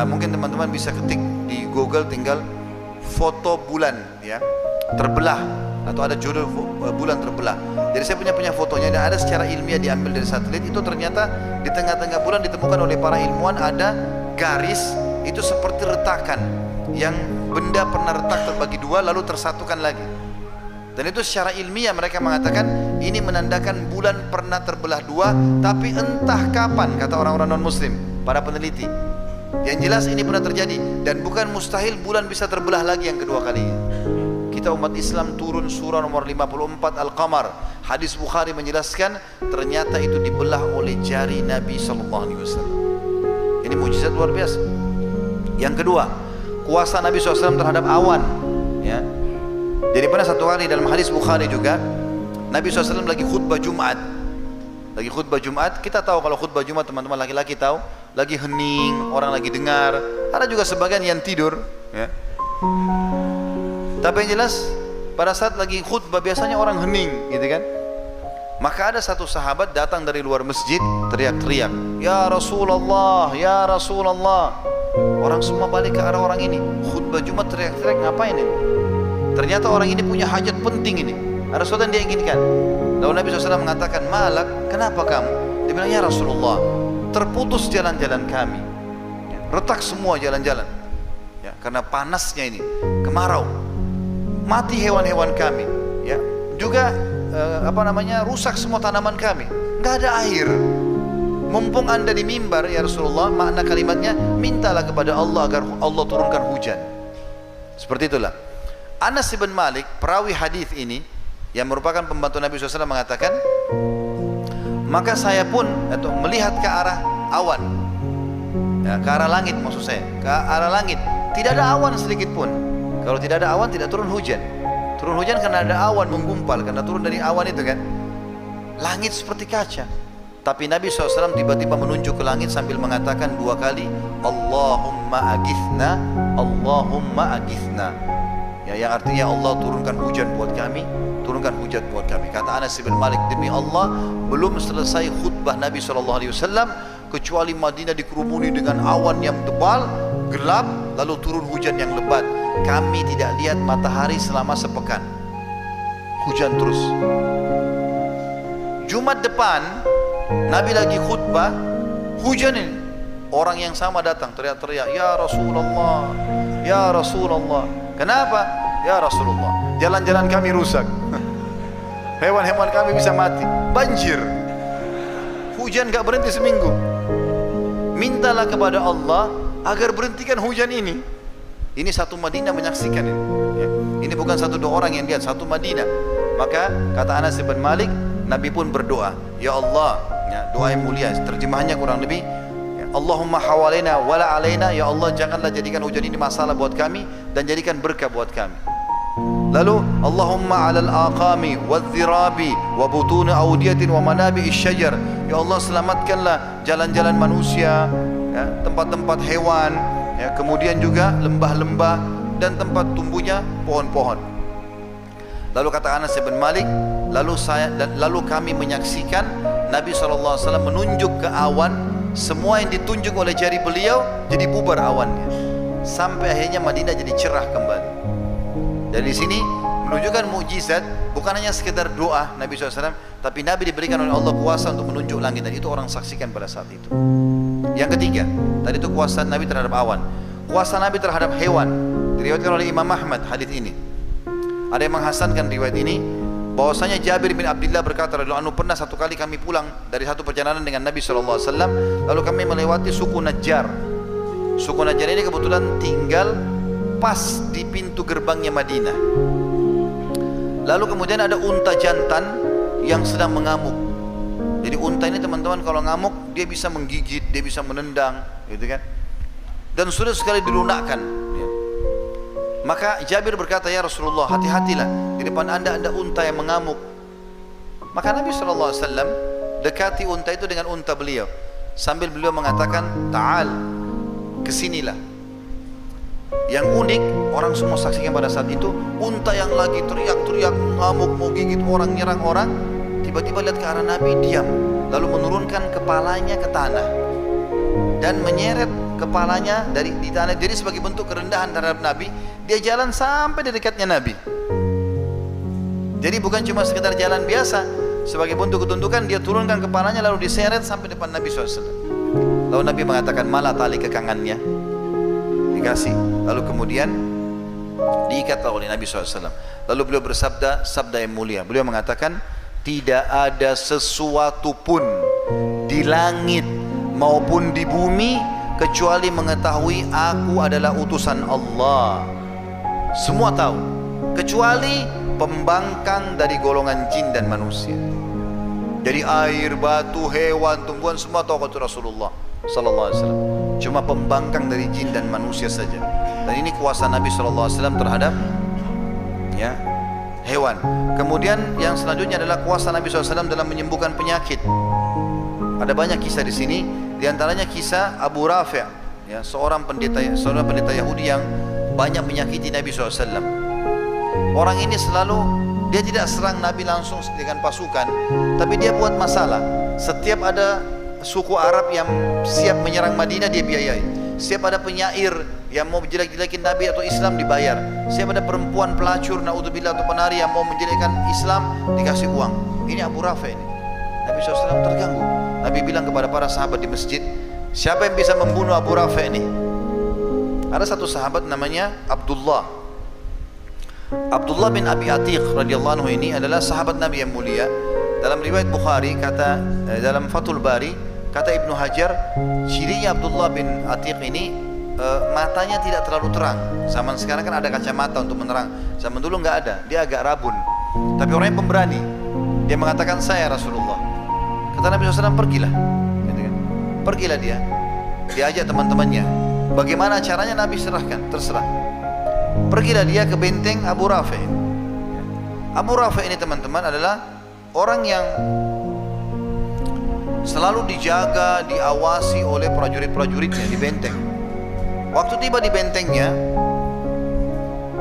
Mungkin teman-teman bisa ketik di Google, tinggal foto bulan ya terbelah, atau ada judul bulan terbelah. Jadi saya punya fotonya, dan ada secara ilmiah diambil dari satelit. Itu ternyata di tengah-tengah bulan ditemukan oleh para ilmuwan ada garis, itu seperti retakan, yang benda pernah retak terbagi dua lalu tersatukan lagi. Dan itu secara ilmiah mereka mengatakan ini menandakan bulan pernah terbelah dua, tapi entah kapan, kata orang-orang non muslim, para peneliti. Yang jelas ini pernah terjadi, dan bukan mustahil bulan bisa terbelah lagi yang kedua kalinya. Kita umat Islam turun surah nomor 54 Al-Qamar. Hadis Bukhari menjelaskan ternyata itu dibelah oleh jari Nabi SAW. Ini mujizat luar biasa. Yang kedua, kuasa Nabi SAW terhadap awan ya. Jadi pernah satu kali dalam hadis Bukhari juga, Nabi SAW lagi khutbah Jumat. Lagi khutbah Jumat, kita tahu kalau khutbah Jumat teman-teman laki-laki tahu, lagi hening, orang lagi dengar, ada juga sebagian yang tidur ya. Tapi yang jelas pada saat lagi khutbah biasanya orang hening gitu kan. Maka ada satu sahabat datang dari luar masjid teriak-teriak, "Ya Rasulullah, ya Rasulullah." Orang semua balik ke arah orang ini. Khutbah Jumat teriak-teriak, ngapain ini? Ternyata orang ini punya hajat penting ini, ada sesuatu yang dia inginkan. Lalu Nabi SAW mengatakan, "Malak, kenapa kamu?" Dia bilang, "Ya Rasulullah, terputus jalan-jalan kami, ya, retak semua jalan-jalan, ya, karena panasnya ini, kemarau, mati hewan-hewan kami, ya, juga rusak semua tanaman kami, nggak ada air. Mumpung anda di mimbar ya Rasulullah, makna kalimatnya, mintalah kepada Allah agar Allah turunkan hujan. Seperti itulah. Anas bin Malik, perawi hadis ini, yang merupakan pembantu Nabi SAW, mengatakan, maka saya pun melihat ke arah awan, ya, ke arah langit, maksud saya ke arah langit, tidak ada awan sedikit pun. Kalau tidak ada awan tidak turun hujan. Turun hujan karena ada awan menggumpal, karena turun dari awan itu kan. Langit seperti kaca. Tapi Nabi SAW tiba-tiba menunjuk ke langit sambil mengatakan 2 kali, Allahumma agithna, Allahumma agithna, ya, yang artinya Allah turunkan hujan buat kami, turunkan hujan buat kami. Kata Anas bin Malik, demi Allah, belum selesai khutbah Nabi SAW kecuali Madinah dikerumuni dengan awan yang tebal, gelap, lalu turun hujan yang lebat. Kami tidak lihat matahari selama sepekan, hujan terus. Jumat depan Nabi lagi khutbah, hujan ini. Orang yang sama datang teriak-teriak, ya Rasulullah, ya Rasulullah. Kenapa? Ya Rasulullah, jalan-jalan kami rusak, hewan-hewan kami bisa mati, banjir, hujan gak berhenti seminggu. Mintalah kepada Allah agar berhentikan hujan ini. Ini satu Madinah menyaksikan ini, ya. Ini bukan 1-2 orang yang lihat, satu Madinah. Maka kata Anas bin Malik, Nabi pun berdoa, ya Allah, ya, doa yang mulia, terjemahannya kurang lebih, ya, Allahumma hawalaina wala alaina, ya Allah janganlah jadikan hujan ini masalah buat kami dan jadikan berkah buat kami. Lalu Allahumma alal aqami wadh-dhirabi wa butun awdiyatin wa manabi'is syajar, ya Allah selamatkanlah jalan-jalan manusia, ya, tempat-tempat hewan, ya, kemudian juga lembah-lembah dan tempat tumbuhnya pohon-pohon. Lalu kata Anas bin Malik, lalu kami menyaksikan Nabi SAW menunjuk ke awan, semua yang ditunjuk oleh jari beliau jadi bubar awannya, sampai akhirnya Madinah jadi cerah kembali. Dari sini menunjukkan mukjizat, bukan hanya sekedar doa Nabi SAW, tapi Nabi diberikan oleh Allah kuasa untuk menunjuk langit, dan itu orang saksikan pada saat itu. Yang ketiga, tadi itu kuasa Nabi terhadap awan. Kuasa Nabi terhadap hewan diriwayatkan oleh Imam Ahmad hadis ini. Ada yang menghasankan riwayat ini, bahwasanya Jabir bin Abdullah berkata radhiyallahu anhu, pernah satu kali kami pulang dari satu perjalanan dengan Nabi SAW, lalu kami melewati suku Najjar. Suku Najjar ini kebetulan tinggal pas di pintu gerbangnya Madinah. Lalu kemudian ada unta jantan yang sedang mengamuk. Jadi unta ini teman-teman kalau ngamuk dia bisa menggigit, dia bisa menendang, gitu kan? Dan sudah sekali dilunakkan. Maka Jabir berkata, ya Rasulullah, hati-hatilah, di depan anda ada unta yang mengamuk. Maka Nabi SAW dekati unta itu dengan unta beliau, sambil beliau mengatakan, ta'al, kesinilah. Yang unik, orang semua saksikan pada saat itu, unta yang lagi teriak-teriak, mengamuk, mau gigit orang, nyerang orang, tiba-tiba lihat ke arah Nabi, diam, lalu menurunkan kepalanya ke tanah dan menyeret kepalanya di tanah. Jadi sebagai bentuk kerendahan terhadap Nabi, dia jalan sampai di dekatnya Nabi. Jadi bukan cuma sekedar jalan biasa, sebagai bentuk ketundukan dia turunkan kepalanya lalu diseret sampai depan Nabi SAW. Lalu Nabi mengatakan, mana tali kekangannya? Dikasih. Lalu kemudian diikatlah oleh Nabi SAW. Lalu beliau bersabda sabda yang mulia. Beliau mengatakan, tidak ada sesuatu pun di langit maupun di bumi kecuali mengetahui aku adalah utusan Allah. Semua tahu, kecuali pembangkang dari golongan jin dan manusia. Jadi air, batu, hewan, tumbuhan semua tahu kata Rasulullah sallallahu alaihi wasallam. Cuma pembangkang dari jin dan manusia saja. Dan ini kuasa Nabi sallallahu alaihi wasallam terhadap ya hewan. Kemudian yang selanjutnya adalah kuasa Nabi SAW dalam menyembuhkan penyakit. Ada banyak kisah di sini. Di antaranya kisah Abu Rafi', ya, seorang pendeta Yahudi yang banyak menyakiti Nabi SAW. Orang ini selalu, dia tidak serang Nabi langsung dengan pasukan, tapi dia buat masalah. Setiap ada suku Arab yang siap menyerang Madinah, dia biayai. Setiap ada penyair yang mau menjelek-jelekin Nabi atau Islam, dibayar. Setiap ada perempuan pelacur, naudzubillah, atau penari yang mau menjelekkan Islam, dikasih uang. Ini Abu Rafi' ini. Nabi SAW terganggu. Nabi bilang kepada para sahabat di masjid, siapa yang bisa membunuh Abu Rafi' ini? Ada satu sahabat namanya Abdullah bin Abi Atiq radhiyallahu anhu. Ini adalah sahabat Nabi yang mulia. Dalam riwayat Bukhari kata, dalam Fathul Bari kata Ibnu Hajar, cirinya Abdullah bin Atiq ini matanya tidak terlalu terang. Zaman sekarang kan ada kacamata untuk menerang, zaman dulu nggak ada, dia agak rabun. Tapi orangnya pemberani. Dia mengatakan, saya Rasulullah. Kata Nabi SAW, pergilah. Pergilah dia. Diajak teman-temannya. Bagaimana caranya Nabi serahkan, terserah. Pergilah dia ke benteng Abu Rafi'. Abu Rafi' ini teman-teman adalah orang yang selalu dijaga, diawasi oleh prajurit-prajuritnya di benteng. Waktu tiba di bentengnya,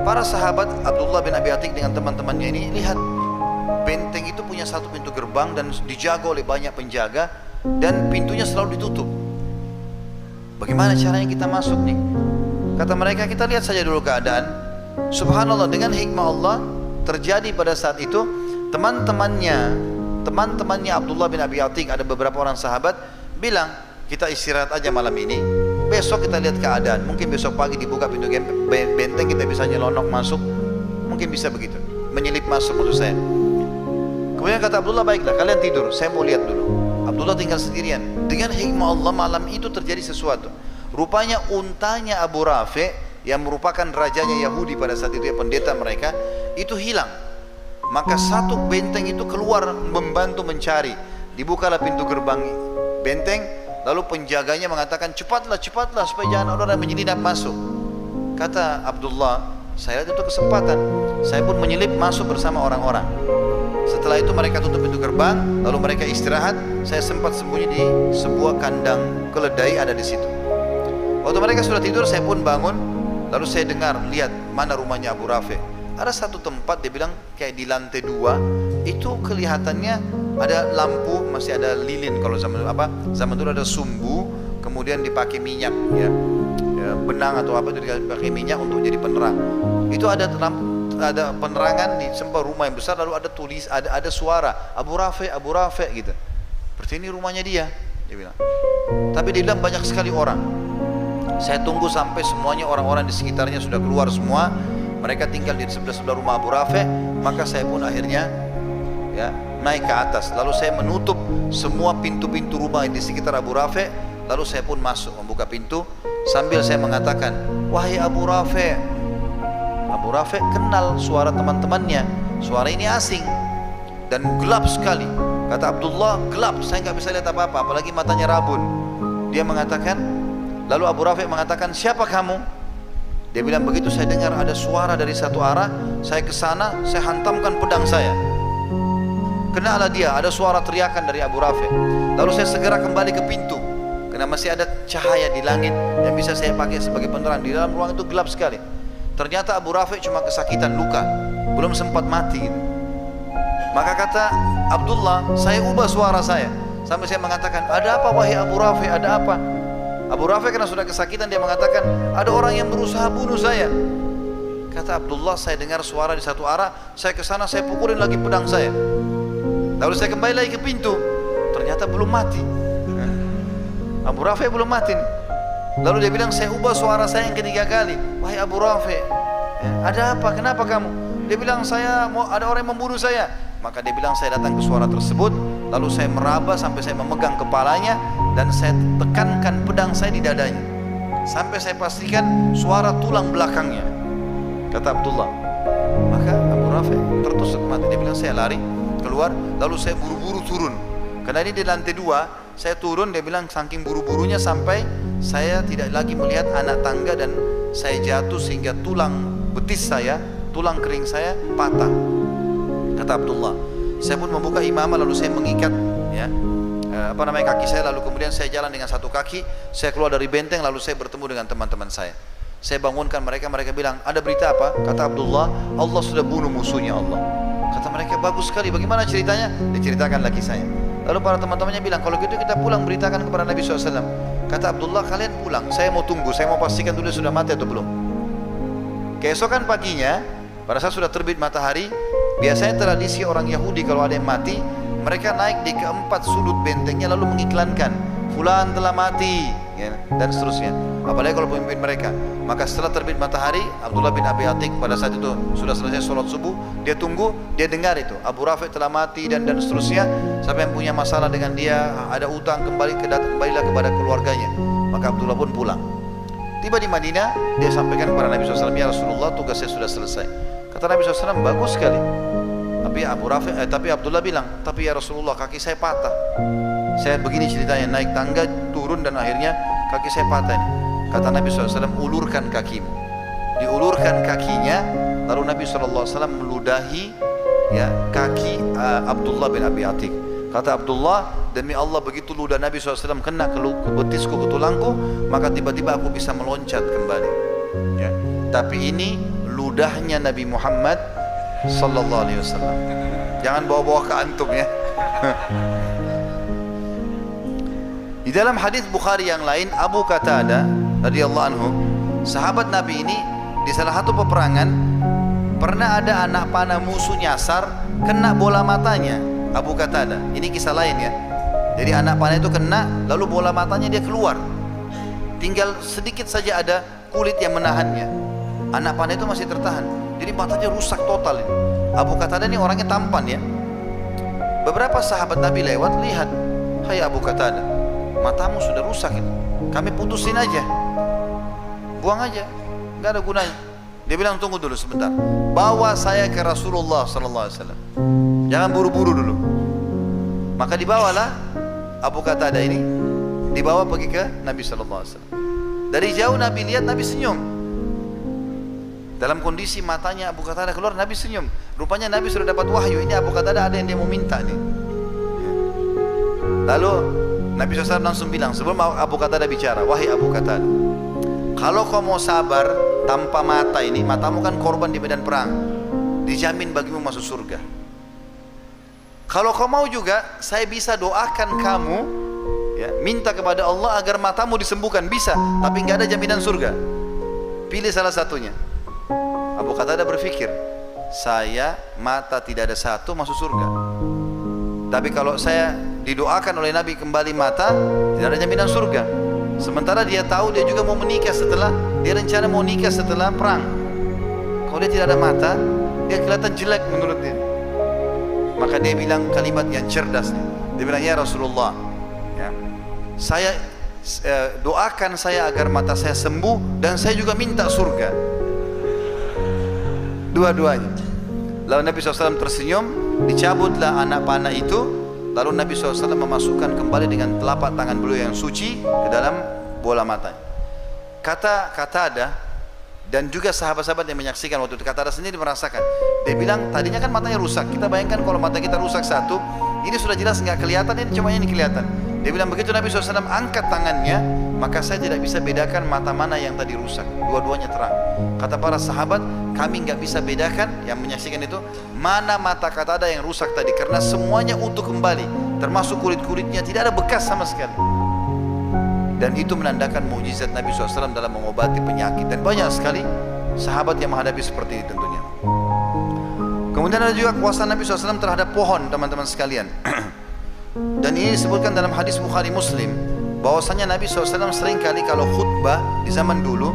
para sahabat Abdullah bin Abi Atiq dengan teman-temannya ini lihat benteng itu punya satu pintu gerbang dan dijaga oleh banyak penjaga, dan pintunya selalu ditutup. Bagaimana caranya kita masuk nih? Kata mereka, kita lihat saja dulu keadaan. Subhanallah, dengan hikmah Allah terjadi pada saat itu, teman-temannya Abdullah bin Abi Atiq, ada beberapa orang sahabat bilang, kita istirahat aja malam ini, besok kita lihat keadaan, mungkin besok pagi dibuka pintu benteng, kita bisa nyelonok masuk, mungkin bisa begitu, menyelip masuk maksud saya. Kemudian kata Abdullah, baiklah kalian tidur, saya mau lihat dulu. Abdullah tinggal sendirian. Dengan hikmah Allah malam itu terjadi sesuatu. Rupanya untanya Abu Rafi' yang merupakan rajanya Yahudi pada saat itu, pendeta mereka, itu hilang. Maka satu benteng itu keluar membantu mencari. Dibukalah pintu gerbang benteng, lalu penjaganya mengatakan, cepatlah supaya jangan orang menyelinap masuk. Kata Abdullah, saya lihat itu kesempatan, saya pun menyelip masuk bersama orang-orang. Setelah itu mereka tutup pintu gerbang, lalu mereka istirahat. Saya sempat sembunyi di sebuah kandang keledai ada di situ. Waktu mereka sudah tidur, saya pun bangun, lalu saya dengar, lihat mana rumahnya Abu Rafi'. Ada satu tempat, dia bilang kayak di lantai 2, itu kelihatannya ada lampu, masih ada lilin. Kalau zaman dulu ada sumbu, kemudian dipakai minyak, ya benang atau apa itu dipakai minyak untuk jadi penerang. Itu ada penerangan di sebuah rumah yang besar, lalu ada suara Abu Rafi' gitu. Berarti ini rumahnya dia bilang. Tapi dia bilang banyak sekali orang. Saya tunggu sampai semuanya orang-orang di sekitarnya sudah keluar semua. Mereka tinggal di sebelah rumah Abu Rafi'. Maka saya pun akhirnya naik ke atas. Lalu saya menutup semua pintu-pintu rumah di sekitar Abu Rafi'. Lalu saya pun masuk, membuka pintu sambil saya mengatakan, wahai Abu Rafi'. Abu Rafi' kenal suara teman-temannya. Suara ini asing dan gelap sekali. Kata Abdullah, gelap, saya nggak bisa lihat apa-apa, apalagi matanya rabun. Dia mengatakan, lalu Abu Rafi' mengatakan, siapa kamu? Dia bilang, begitu saya dengar ada suara dari satu arah, saya ke sana, saya hantamkan pedang saya. Kenalah dia, ada suara teriakan dari Abu Rafi'. Lalu saya segera kembali ke pintu, karena masih ada cahaya di langit yang bisa saya pakai sebagai penerang. Di dalam ruang itu gelap sekali. Ternyata Abu Rafi' cuma kesakitan, luka, belum sempat mati gitu. Maka kata Abdullah, saya ubah suara saya sampai saya mengatakan, ada apa wahai Abu Rafi', ada apa? Abu Rafi' karena sudah kesakitan, dia mengatakan, ada orang yang berusaha bunuh saya. Kata Abdullah, saya dengar suara di satu arah, saya ke sana, saya pukulin lagi pedang saya. Lalu saya kembali lagi ke pintu, ternyata belum mati. Abu Rafi' belum mati. Lalu dia bilang, saya ubah suara saya yang ketiga kali, wahai Abu Rafi', ada apa? Kenapa kamu? Dia bilang, ada orang yang membunuh saya. Maka dia bilang, saya datang ke suara tersebut, lalu saya meraba sampai saya memegang kepalanya dan saya tekankan pedang saya di dadanya sampai saya pastikan suara tulang belakangnya. Kata Abdullah, maka Abu Rafi' tertusuk mati. Dia bilang, saya lari keluar, lalu saya buru-buru turun, karena ini di lantai 2. Saya turun, dia bilang, saking buru-burunya sampai saya tidak lagi melihat anak tangga dan saya jatuh sehingga tulang betis saya, tulang kering saya patah. Kata Abdullah, saya pun membuka imamah, lalu saya mengikat kaki saya, lalu kemudian saya jalan dengan satu kaki, saya keluar dari benteng, lalu saya bertemu dengan teman-teman saya. Saya bangunkan mereka bilang, ada berita apa? Kata Abdullah, Allah sudah bunuh musuhnya Allah. Kata mereka, bagus sekali, bagaimana ceritanya? Diceritakan lagi saya. Lalu para teman-temannya bilang, kalau gitu kita pulang beritakan kepada Nabi SAW. Kata Abdullah, kalian pulang, saya mau tunggu, saya mau pastikan dulu sudah mati atau belum. Keesokan paginya, pada saat sudah terbit matahari, biasanya tradisi orang Yahudi kalau ada yang mati, mereka naik di keempat sudut bentengnya lalu mengiklankan fulan telah mati, ya, dan seterusnya. Apalagi kalau pemimpin mereka. Maka setelah terbit matahari, Abdullah bin Abi Atiq pada saat itu sudah selesai sholat subuh, dia tunggu, dia dengar itu Abu Rafi telah mati dan seterusnya. Siapa yang punya masalah dengan dia, ada utang, kembalilah kepada keluarganya. Maka Abdullah pun pulang. Tiba di Madinah, dia sampaikan kepada Nabi SAW, ya Rasulullah, tugas saya sudah selesai. Kata Nabi SAW, bagus sekali. Tapi Abdullah bilang, tapi ya Rasulullah, kaki saya patah. Saya begini ceritanya, naik tangga, turun, dan akhirnya kaki saya patah ini. Kata Nabi SAW, ulurkan kakimu. Diulurkan kakinya, lalu Nabi SAW meludahi, ya, kaki Abdullah bin Abi Atiq. Kata Abdullah, demi Allah begitu ludah Nabi SAW kena ke betisku, ke tulangku, maka tiba-tiba aku bisa meloncat kembali, ya. Tapi ini ludahnya Nabi Muhammad Sallallahu Alaihi Wasallam. Jangan bawa-bawa ke antum, ya. Di dalam hadis Bukhari yang lain, Abu Qatadah radhiyallahu anhu, sahabat Nabi ini, di salah satu peperangan pernah ada anak panah musuh nyasar, kena bola matanya Abu Qatadah. Ini kisah lain, ya. Jadi anak panah itu kena, lalu bola matanya dia keluar. Tinggal sedikit saja ada kulit yang menahannya. Anak panah itu masih tertahan. Jadi matanya rusak total ini. Abu Qatadah ini orangnya tampan, ya. Beberapa sahabat Nabi lewat, lihat, hai Abu Qatadah, matamu sudah rusak ini. Kami putusin aja, buang aja, nggak ada gunanya. Dia bilang, tunggu dulu sebentar, bawa saya ke Rasulullah SAW. Jangan buru-buru dulu. Maka dibawalah Abu Qatadah ini, dibawa pergi ke Nabi SAW. Dari jauh Nabi lihat, Nabi senyum. Dalam kondisi matanya Abu Qatadah keluar, Nabi senyum. Rupanya Nabi sudah dapat wahyu, ini Abu Qatadah ada yang dia mau minta nih. Lalu Nabi SAW langsung bilang, sebelum Abu Qatadah bicara, wahai Abu Qatadah, kalau kau mau sabar tanpa mata ini, matamu kan korban di medan perang, dijamin bagimu masuk surga. Kalau kau mau juga, saya bisa doakan kamu, ya, minta kepada Allah agar matamu disembuhkan, bisa, tapi nggak ada jaminan surga. Pilih salah satunya. Abu Qatadah berpikir, saya mata tidak ada satu masuk surga, tapi kalau saya didoakan oleh Nabi kembali mata, tidak ada jaminan surga. Sementara dia tahu dia juga mau menikah setelah, dia rencana mau nikah setelah perang. Kalau dia tidak ada mata, dia kelihatan jelek menurut dia. Maka dia bilang kalimat yang cerdas. Dia bilang, ya Rasulullah, ya, saya doakan saya agar mata saya sembuh, dan saya juga minta surga. Dua-duanya. Lalu Nabi SAW tersenyum, dicabutlah anak panah itu. Lalu Nabi SAW memasukkan kembali dengan telapak tangan beliau yang suci ke dalam bola matanya. Kata Qatadah, dan juga sahabat-sahabat yang menyaksikan waktu itu, Qatadah sendiri merasakan. Dia bilang, tadinya kan matanya rusak. Kita bayangkan kalau mata kita rusak satu, ini sudah jelas nggak kelihatan, ini cuma ini kelihatan. Dia bilang begitu Nabi SAW angkat tangannya, maka saya tidak bisa bedakan mata mana yang tadi rusak. Dua-duanya terang. Kata para sahabat, kami nggak bisa bedakan, yang menyaksikan itu, mana mata Qatadah yang rusak tadi, karena semuanya utuh kembali, termasuk kulit-kulitnya, tidak ada bekas sama sekali. Dan itu menandakan mukjizat Nabi SAW dalam mengobati penyakit. Dan banyak sekali sahabat yang menghadapi seperti ini tentunya. Kemudian ada juga kuasa Nabi SAW terhadap pohon, teman-teman sekalian. Dan ini disebutkan dalam hadis Bukhari Muslim, bahwasanya Nabi SAW seringkali kalau khutbah di zaman dulu,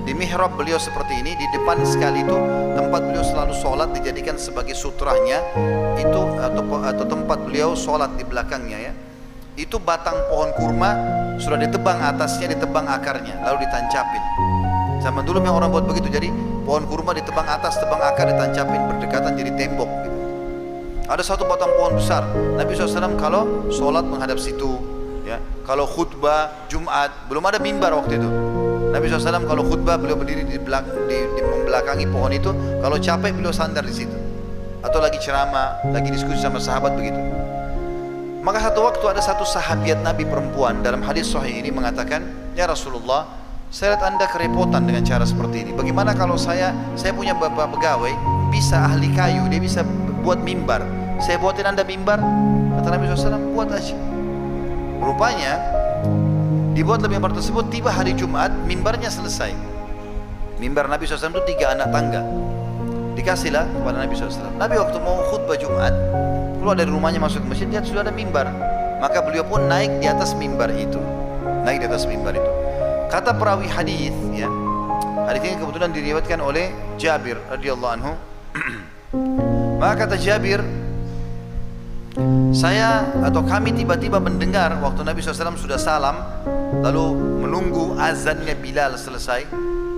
di mihrab beliau seperti ini, di depan sekali itu tempat beliau selalu sholat dijadikan sebagai sutrahnya itu, atau tempat beliau sholat di belakangnya, ya, itu batang pohon kurma sudah ditebang atasnya, ditebang akarnya, lalu ditancapin. Zaman dulu memang orang buat begitu. Jadi pohon kurma ditebang atas, tebang akar, ditancapin berdekatan jadi tembok gitu. Ada satu batang pohon besar. Nabi SAW kalau sholat menghadap situ, ya. Kalau khutbah Jumat, belum ada mimbar waktu itu. Nabi SAW kalau khutbah beliau berdiri di membelakangi pohon itu. Kalau capek beliau sandar di situ. Atau lagi ceramah, lagi diskusi sama sahabat begitu. Maka satu waktu ada satu sahabiat Nabi perempuan dalam hadis sahih ini mengatakan, ya Rasulullah, saya lihat anda kerepotan dengan cara seperti ini. Bagaimana kalau saya punya bapak pegawai, bisa ahli kayu, dia bisa buat mimbar. Saya buatin anda mimbar. Kata Nabi SAW, buat aja. Rupanya dibuat mimbar tersebut. Tiba hari Jumat, mimbarnya selesai. Mimbar Nabi SAW itu 3 anak tangga. Dikasihlah kepada Nabi SAW. Nabi waktu mau khutbah Jumat, keluar dari rumahnya masuk ke masjid, lihat sudah ada mimbar. Maka beliau pun naik di atas mimbar itu. Naik di atas mimbar itu. Kata perawi hadis, ya, hadis ini kebetulan diriwayatkan oleh Jabir radhiyallahu anhu. Maka kata Jabir, saya atau kami tiba-tiba mendengar waktu Nabi SAW sudah salam, lalu menunggu azannya Bilal selesai,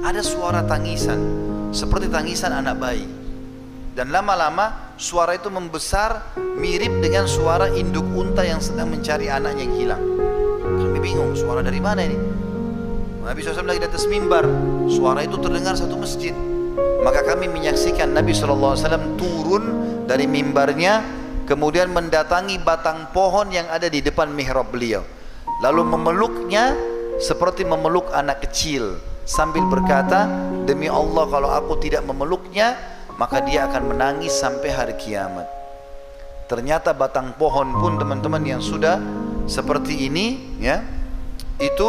ada suara tangisan seperti tangisan anak bayi. Dan lama-lama suara itu membesar, mirip dengan suara induk unta yang sedang mencari anaknya yang hilang. Kami bingung, suara dari mana ini? Nabi SAW lagi di atas mimbar, suara itu terdengar satu masjid. Maka kami menyaksikan Nabi SAW turun dari mimbarnya, kemudian mendatangi batang pohon yang ada di depan mihrab beliau, lalu memeluknya seperti memeluk anak kecil, sambil berkata, demi Allah kalau aku tidak memeluknya, maka dia akan menangis sampai hari kiamat. Ternyata batang pohon pun teman-teman yang sudah seperti ini, ya, itu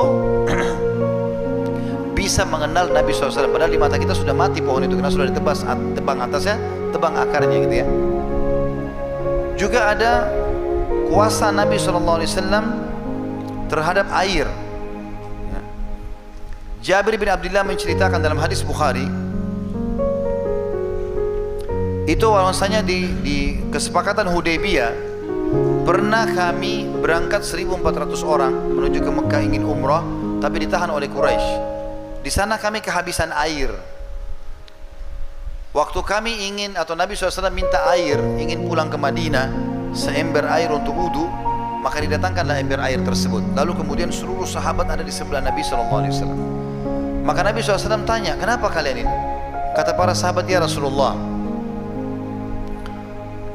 bisa mengenal Nabi SAW. Padahal di mata kita sudah mati pohon itu, karena sudah ditebas, tebang atasnya, tebang akarnya gitu ya. Juga ada kuasa Nabi SAW terhadap air. Jabir bin Abdullah menceritakan dalam hadis Bukhari, itu bahwasanya di kesepakatan Hudaybiyah pernah kami berangkat 1.400 orang menuju ke Mekah ingin umrah, tapi ditahan oleh Quraisy. Di sana kami kehabisan air. Waktu kami ingin, atau Nabi SAW minta air, ingin pulang ke Madinah, seember air untuk wudu, maka didatangkanlah ember air tersebut. Lalu kemudian seluruh sahabat ada di sebelah Nabi SAW. Maka Nabi SAW tanya, kenapa kalian ini? Kata para sahabat, ya Rasulullah,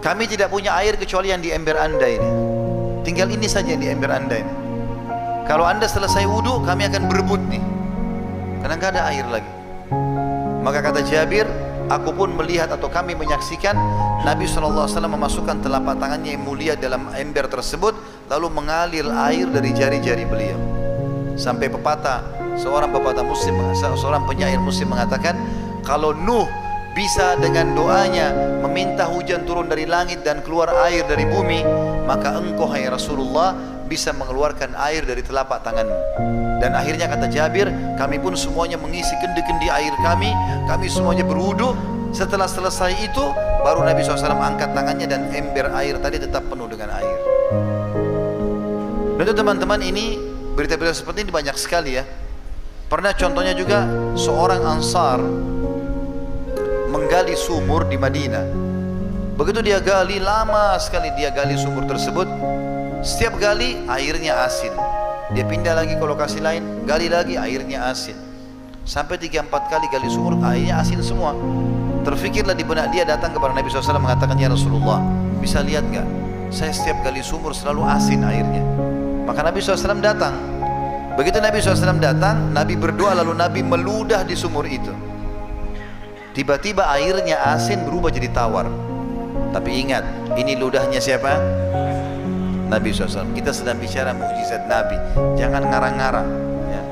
kami tidak punya air kecuali yang di ember anda ini. Tinggal ini saja yang di ember anda ini. Kalau anda selesai wudu, kami akan berebut nih, karena nggak ada air lagi. Maka kata Jabir, aku pun melihat atau kami menyaksikan Nabi SAW memasukkan telapak tangannya yang mulia dalam ember tersebut, lalu mengalir air dari jari-jari beliau. Sampai seorang pepatah muslim, seorang penyair muslim mengatakan, kalau Nuh bisa dengan doanya meminta hujan turun dari langit dan keluar air dari bumi, maka engkau hai Rasulullah bisa mengeluarkan air dari telapak tanganmu. Dan akhirnya kata Jabir, kami pun semuanya mengisi kendi-kendi air kami semuanya berwudu. Setelah selesai itu, baru Nabi SAW angkat tangannya dan ember air tadi tetap penuh dengan air. Dan itu teman-teman, ini berita-berita seperti ini banyak sekali ya. Pernah contohnya juga seorang Ansar menggali sumur di Madinah. Begitu dia gali, lama sekali dia gali sumur tersebut. Setiap gali airnya asin. Dia pindah lagi ke lokasi lain, gali lagi airnya asin. Sampai 3-4 kali gali sumur, airnya asin semua. Terfikirlah di benak dia, datang kepada Nabi SAW mengatakan, ya Rasulullah, bisa lihat gak? Saya setiap gali sumur selalu asin airnya. Maka Nabi SAW datang. Begitu Nabi SAW datang, Nabi berdoa, lalu Nabi meludah di sumur itu. Tiba-tiba airnya asin berubah jadi tawar. Tapi ingat, ini ludahnya siapa? Nabi SAW. Kita sedang bicara mukjizat Nabi, jangan ngarang-ngarang ya.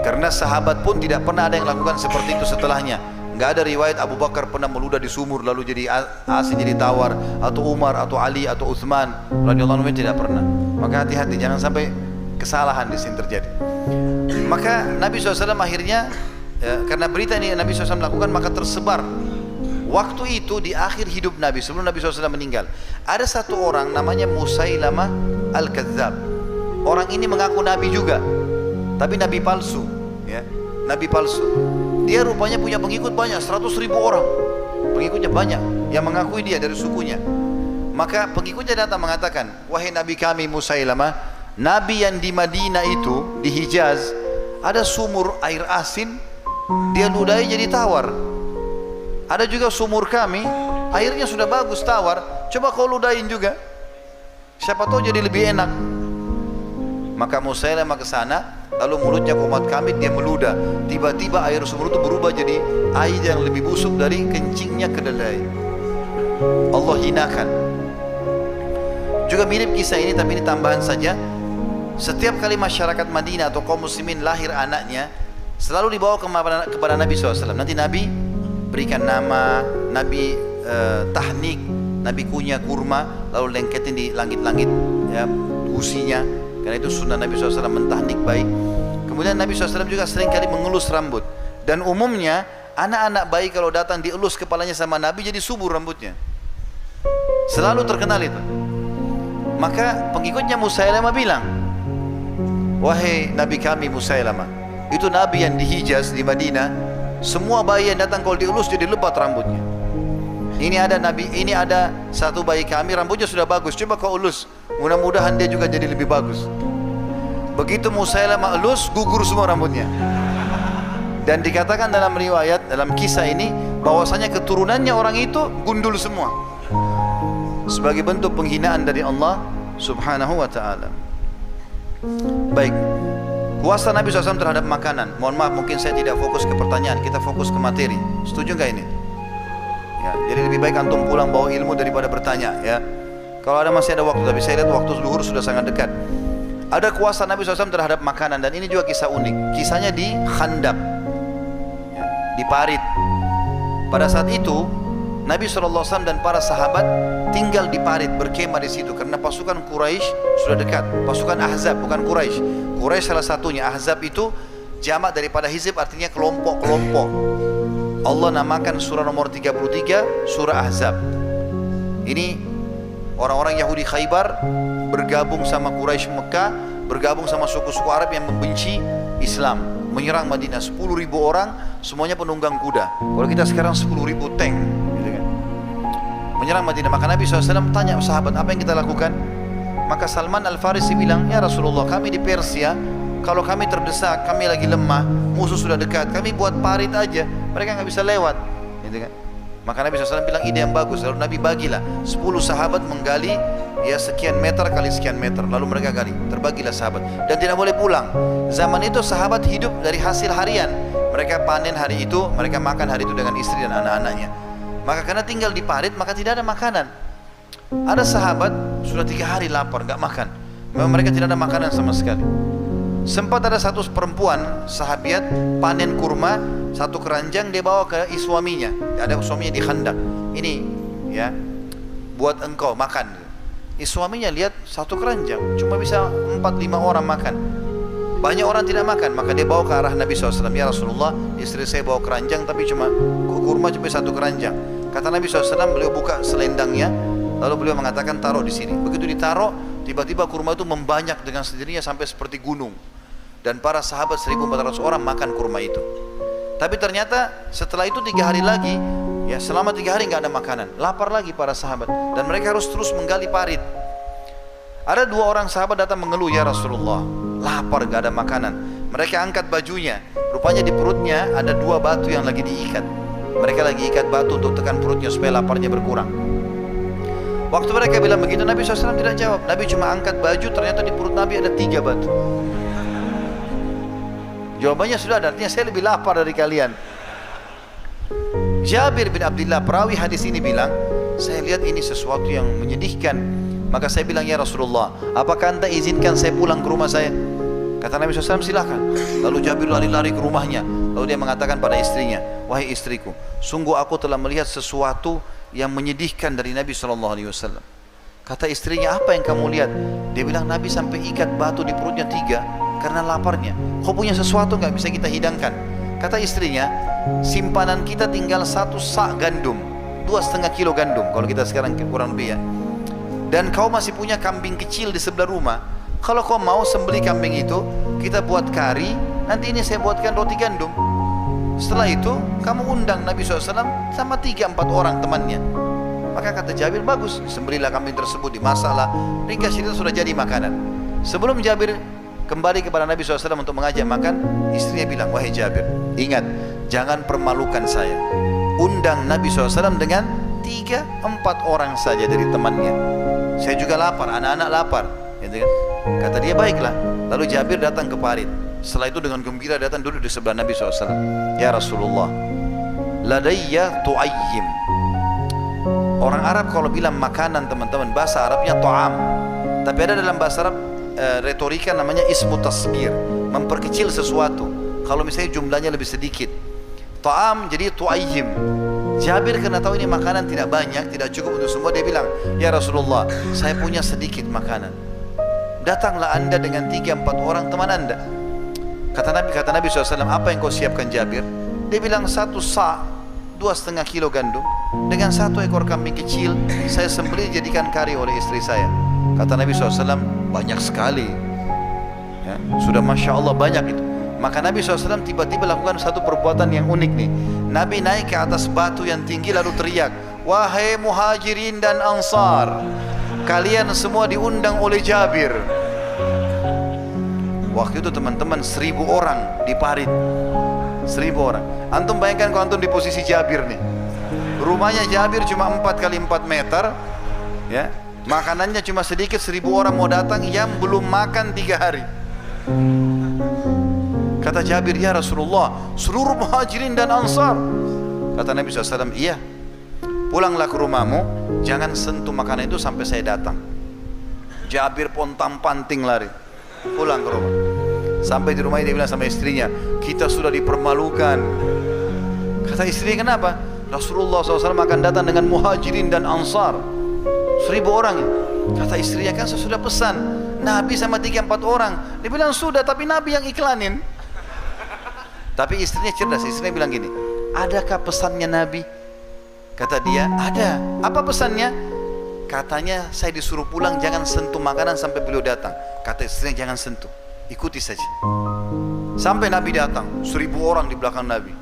Karena sahabat pun tidak pernah ada yang lakukan seperti itu setelahnya. Nggak ada riwayat Abu Bakar pernah meludah di sumur lalu jadi asin jadi tawar, atau Umar, atau Ali, atau Utsman radhiyallahu anhu, tidak pernah. Maka hati-hati, jangan sampai kesalahan di sini terjadi. Maka Nabi SAW akhirnya karena berita ini Nabi SAW lakukan, maka tersebar. Waktu itu di akhir hidup Nabi, sebelum Nabi SAW meninggal, ada satu orang namanya Musailamah Al-Kadzab. Orang ini mengaku Nabi juga, tapi Nabi palsu ya. Nabi palsu. Dia rupanya punya pengikut banyak, 100.000 orang. Pengikutnya banyak yang mengakui dia dari sukunya. Maka pengikutnya datang mengatakan, wahai Nabi kami Musailamah, Nabi yang di Madinah itu, di Hijaz, ada sumur air asin, dia ludahi jadi tawar. Ada juga sumur kami, airnya sudah bagus tawar, coba kau ludahin juga, siapa tahu jadi lebih enak. Maka Musailamah ke sana, lalu mulutnya kumat kami, dia meludah. Tiba-tiba air sumur itu berubah jadi air yang lebih busuk dari kencingnya kedelai. Allah hinakan. Juga mirip kisah ini, tapi ini tambahan saja. Setiap kali masyarakat Madinah atau kaum muslimin lahir anaknya, selalu dibawa kepada Nabi SAW. Nanti Nabi berikan nama, Nabi tahnik, Nabi kunyah kurma lalu lengketin di langit-langit ya gusinya, karena itu sunnah Nabi SAW mentahnik bayi. Kemudian Nabi SAW juga sering kali mengelus rambut, dan umumnya anak-anak bayi kalau datang dielus kepalanya sama Nabi jadi subur rambutnya, selalu terkenal itu. Maka pengikutnya Musailamah bilang, wahai Nabi kami Musailamah, itu Nabi yang di Hijaz, di Madinah, semua bayi yang datang kalau dielus jadi lebat rambutnya. Ini ada Nabi, ini ada satu bayi kami rambutnya sudah bagus, coba kau elus, mudah-mudahan dia juga jadi lebih bagus. Begitu Musailamah elus, gugur semua rambutnya. Dan dikatakan dalam riwayat, dalam kisah ini, bahwasanya keturunannya orang itu gundul semua, sebagai bentuk penghinaan dari Allah Subhanahu wa ta'ala. Baik, kuasa Nabi SAW terhadap makanan. Mohon maaf, mungkin saya tidak fokus ke pertanyaan, kita fokus ke materi. Setuju nggak ini? Ya, jadi lebih baik antum pulang bawa ilmu daripada bertanya ya. Kalau ada masih ada waktu, tapi saya lihat waktu zuhur sudah sangat dekat. Ada kuasa Nabi SAW terhadap makanan, dan ini juga kisah unik. Kisahnya di Khandaq ya, di parit. Pada saat itu Nabi SAW dan para sahabat tinggal di parit, berkemah di situ karena pasukan Quraisy sudah dekat. Pasukan Ahzab, bukan Quraisy. Quraisy salah satunya. Ahzab itu jamak daripada hizib, artinya kelompok-kelompok. Allah namakan surah nomor 33 surah Ahzab. Ini orang-orang Yahudi Khaybar bergabung sama Quraisy Mekah, bergabung sama suku-suku Arab yang membenci Islam, menyerang Madinah. 10.000 orang, semuanya penunggang kuda. Kalau kita sekarang 10.000 tank gitu kan, menyerang Madinah. Maka Nabi SAW tanya sahabat, apa yang kita lakukan? Maka Salman Al-Farisi bilang, ya Rasulullah, kami di Persia, kalau kami terdesak, kami lagi lemah, musuh sudah dekat, kami buat parit aja, mereka nggak bisa lewat gitu kan. Maka Nabi SAW bilang ide yang bagus. Lalu Nabi bagilah 10 sahabat menggali ya sekian meter kali sekian meter, lalu mereka gali, terbagilah sahabat, dan tidak boleh pulang. Zaman itu sahabat hidup dari hasil harian, mereka panen hari itu, mereka makan hari itu dengan istri dan anak-anaknya. Maka karena tinggal di parit, maka tidak ada makanan. Ada sahabat sudah 3 hari lapar, nggak makan. Memang mereka tidak ada makanan sama sekali. Sempat ada satu perempuan sahabiat panen kurma, satu keranjang dia bawa ke suaminya. Ada suaminya di Khandaq. Ini ya, buat engkau makan. Suaminya lihat satu keranjang cuma bisa 4-5 orang makan. Banyak orang tidak makan, maka dia bawa ke arah Nabi SAW. Ya Rasulullah, istri saya bawa keranjang tapi cuma kurma cuma satu keranjang. Kata Nabi SAW, beliau buka selendangnya, lalu beliau mengatakan taruh di sini. Begitu ditaruh, tiba-tiba kurma itu membanyak dengan sendirinya sampai seperti gunung. Dan para sahabat 1.400 orang makan kurma itu. Tapi ternyata setelah itu 3 hari lagi, ya selama 3 hari nggak ada makanan, lapar lagi para sahabat, dan mereka harus terus menggali parit. Ada 2 orang sahabat datang mengeluh, ya Rasulullah, lapar nggak ada makanan. Mereka angkat bajunya, rupanya di perutnya ada 2 batu yang lagi diikat. Mereka lagi ikat batu untuk tekan perutnya supaya laparnya berkurang. Waktu mereka bilang begitu, Nabi SAW tidak jawab. Nabi cuma angkat baju, ternyata di perut Nabi ada 3 batu. Jawabannya sudah ada, artinya saya lebih lapar dari kalian. Jabir bin Abdullah perawi hadis ini bilang, saya lihat ini sesuatu yang menyedihkan. Maka saya bilang, ya Rasulullah, apakah anda izinkan saya pulang ke rumah saya? Kata Nabi SAW, silahkan. Lalu Jabir lari-lari ke rumahnya. Lalu dia mengatakan pada istrinya, wahai istriku, sungguh aku telah melihat sesuatu yang menyedihkan dari Nabi SAW. Kata istrinya, apa yang kamu lihat? Dia bilang, Nabi sampai ikat batu di perutnya 3 karena laparnya. Kau punya sesuatu nggak bisa kita hidangkan? Kata istrinya, simpanan kita tinggal 1 sak gandum, 2,5 kilo gandum kalau kita sekarang kurang lebih ya. Dan kau masih punya kambing kecil di sebelah rumah. Kalau kau mau sembelih kambing itu, kita buat kari, nanti ini saya buatkan roti gandum. Setelah itu kamu undang Nabi SAW sama 3-4 orang temannya. Maka kata Jabir, bagus, sembelihlah kambing tersebut, dimasaklah, ringkas cerita sudah jadi makanan. Sebelum Jabir kembali kepada Nabi SAW untuk mengajak makan, istrinya bilang, wahai Jabir, ingat, jangan permalukan saya. Undang Nabi SAW dengan 3-4 orang saja dari temannya. Saya juga lapar, anak-anak lapar gitu kan? Kata dia, baiklah. Lalu Jabir datang ke parit. Setelah itu dengan gembira datang duduk di sebelah Nabi SAW. Ya Rasulullah, ladayya tu'ayyim. Orang Arab kalau bilang makanan, teman-teman, bahasa Arabnya ta'am. Tapi ada dalam bahasa Arab retorika namanya ismu tasbir, memperkecil sesuatu kalau misalnya jumlahnya lebih sedikit. Ta'am jadi tu'ayyim. Jabir karena tahu ini makanan tidak banyak, tidak cukup untuk semua, dia bilang, ya Rasulullah, saya punya sedikit makanan. Datanglah anda dengan 3-4 orang teman anda. Kata Nabi SAW, apa yang kau siapkan Jabir? Dia bilang 1 sa', 2,5 kilo gandum, dengan 1 ekor kambing kecil, saya sembelih jadikan kari oleh istri saya. Kata Nabi SAW, banyak sekali ya, sudah Masya Allah banyak itu. Maka Nabi SAW tiba-tiba lakukan satu perbuatan yang unik nih. Nabi naik ke atas batu yang tinggi lalu teriak, wahai muhajirin dan ansar, kalian semua diundang oleh Jabir. Waktu itu teman-teman 1.000 orang di parit, 1.000 orang. Antum bayangkan kalau antum di posisi Jabir nih, rumahnya Jabir cuma 4 kali 4 meter ya, makanannya cuma sedikit, 1.000 orang mau datang yang belum makan 3 hari. Kata Jabir, ya Rasulullah, seluruh muhajirin dan ansar. Kata Nabi SAW, iya, pulanglah ke rumahmu, jangan sentuh makanan itu sampai saya datang. Jabir pontang-panting lari pulang ke rumah. Sampai di rumah dia bilang sama istrinya, kita sudah dipermalukan. Kata istrinya, kenapa? Rasulullah SAW akan datang dengan muhajirin dan ansar, 1.000 orang. Kata istrinya, kan saya sudah pesan Nabi sama 3-4 orang. Dia bilang sudah, tapi Nabi yang iklanin. Tapi istrinya cerdas, istrinya bilang gini, adakah pesannya Nabi? Kata dia, ada. Apa pesannya? Katanya saya disuruh pulang, jangan sentuh makanan sampai beliau datang. Kata istrinya, jangan sentuh, ikuti saja. Sampai Nabi datang, 1.000 orang di belakang Nabi.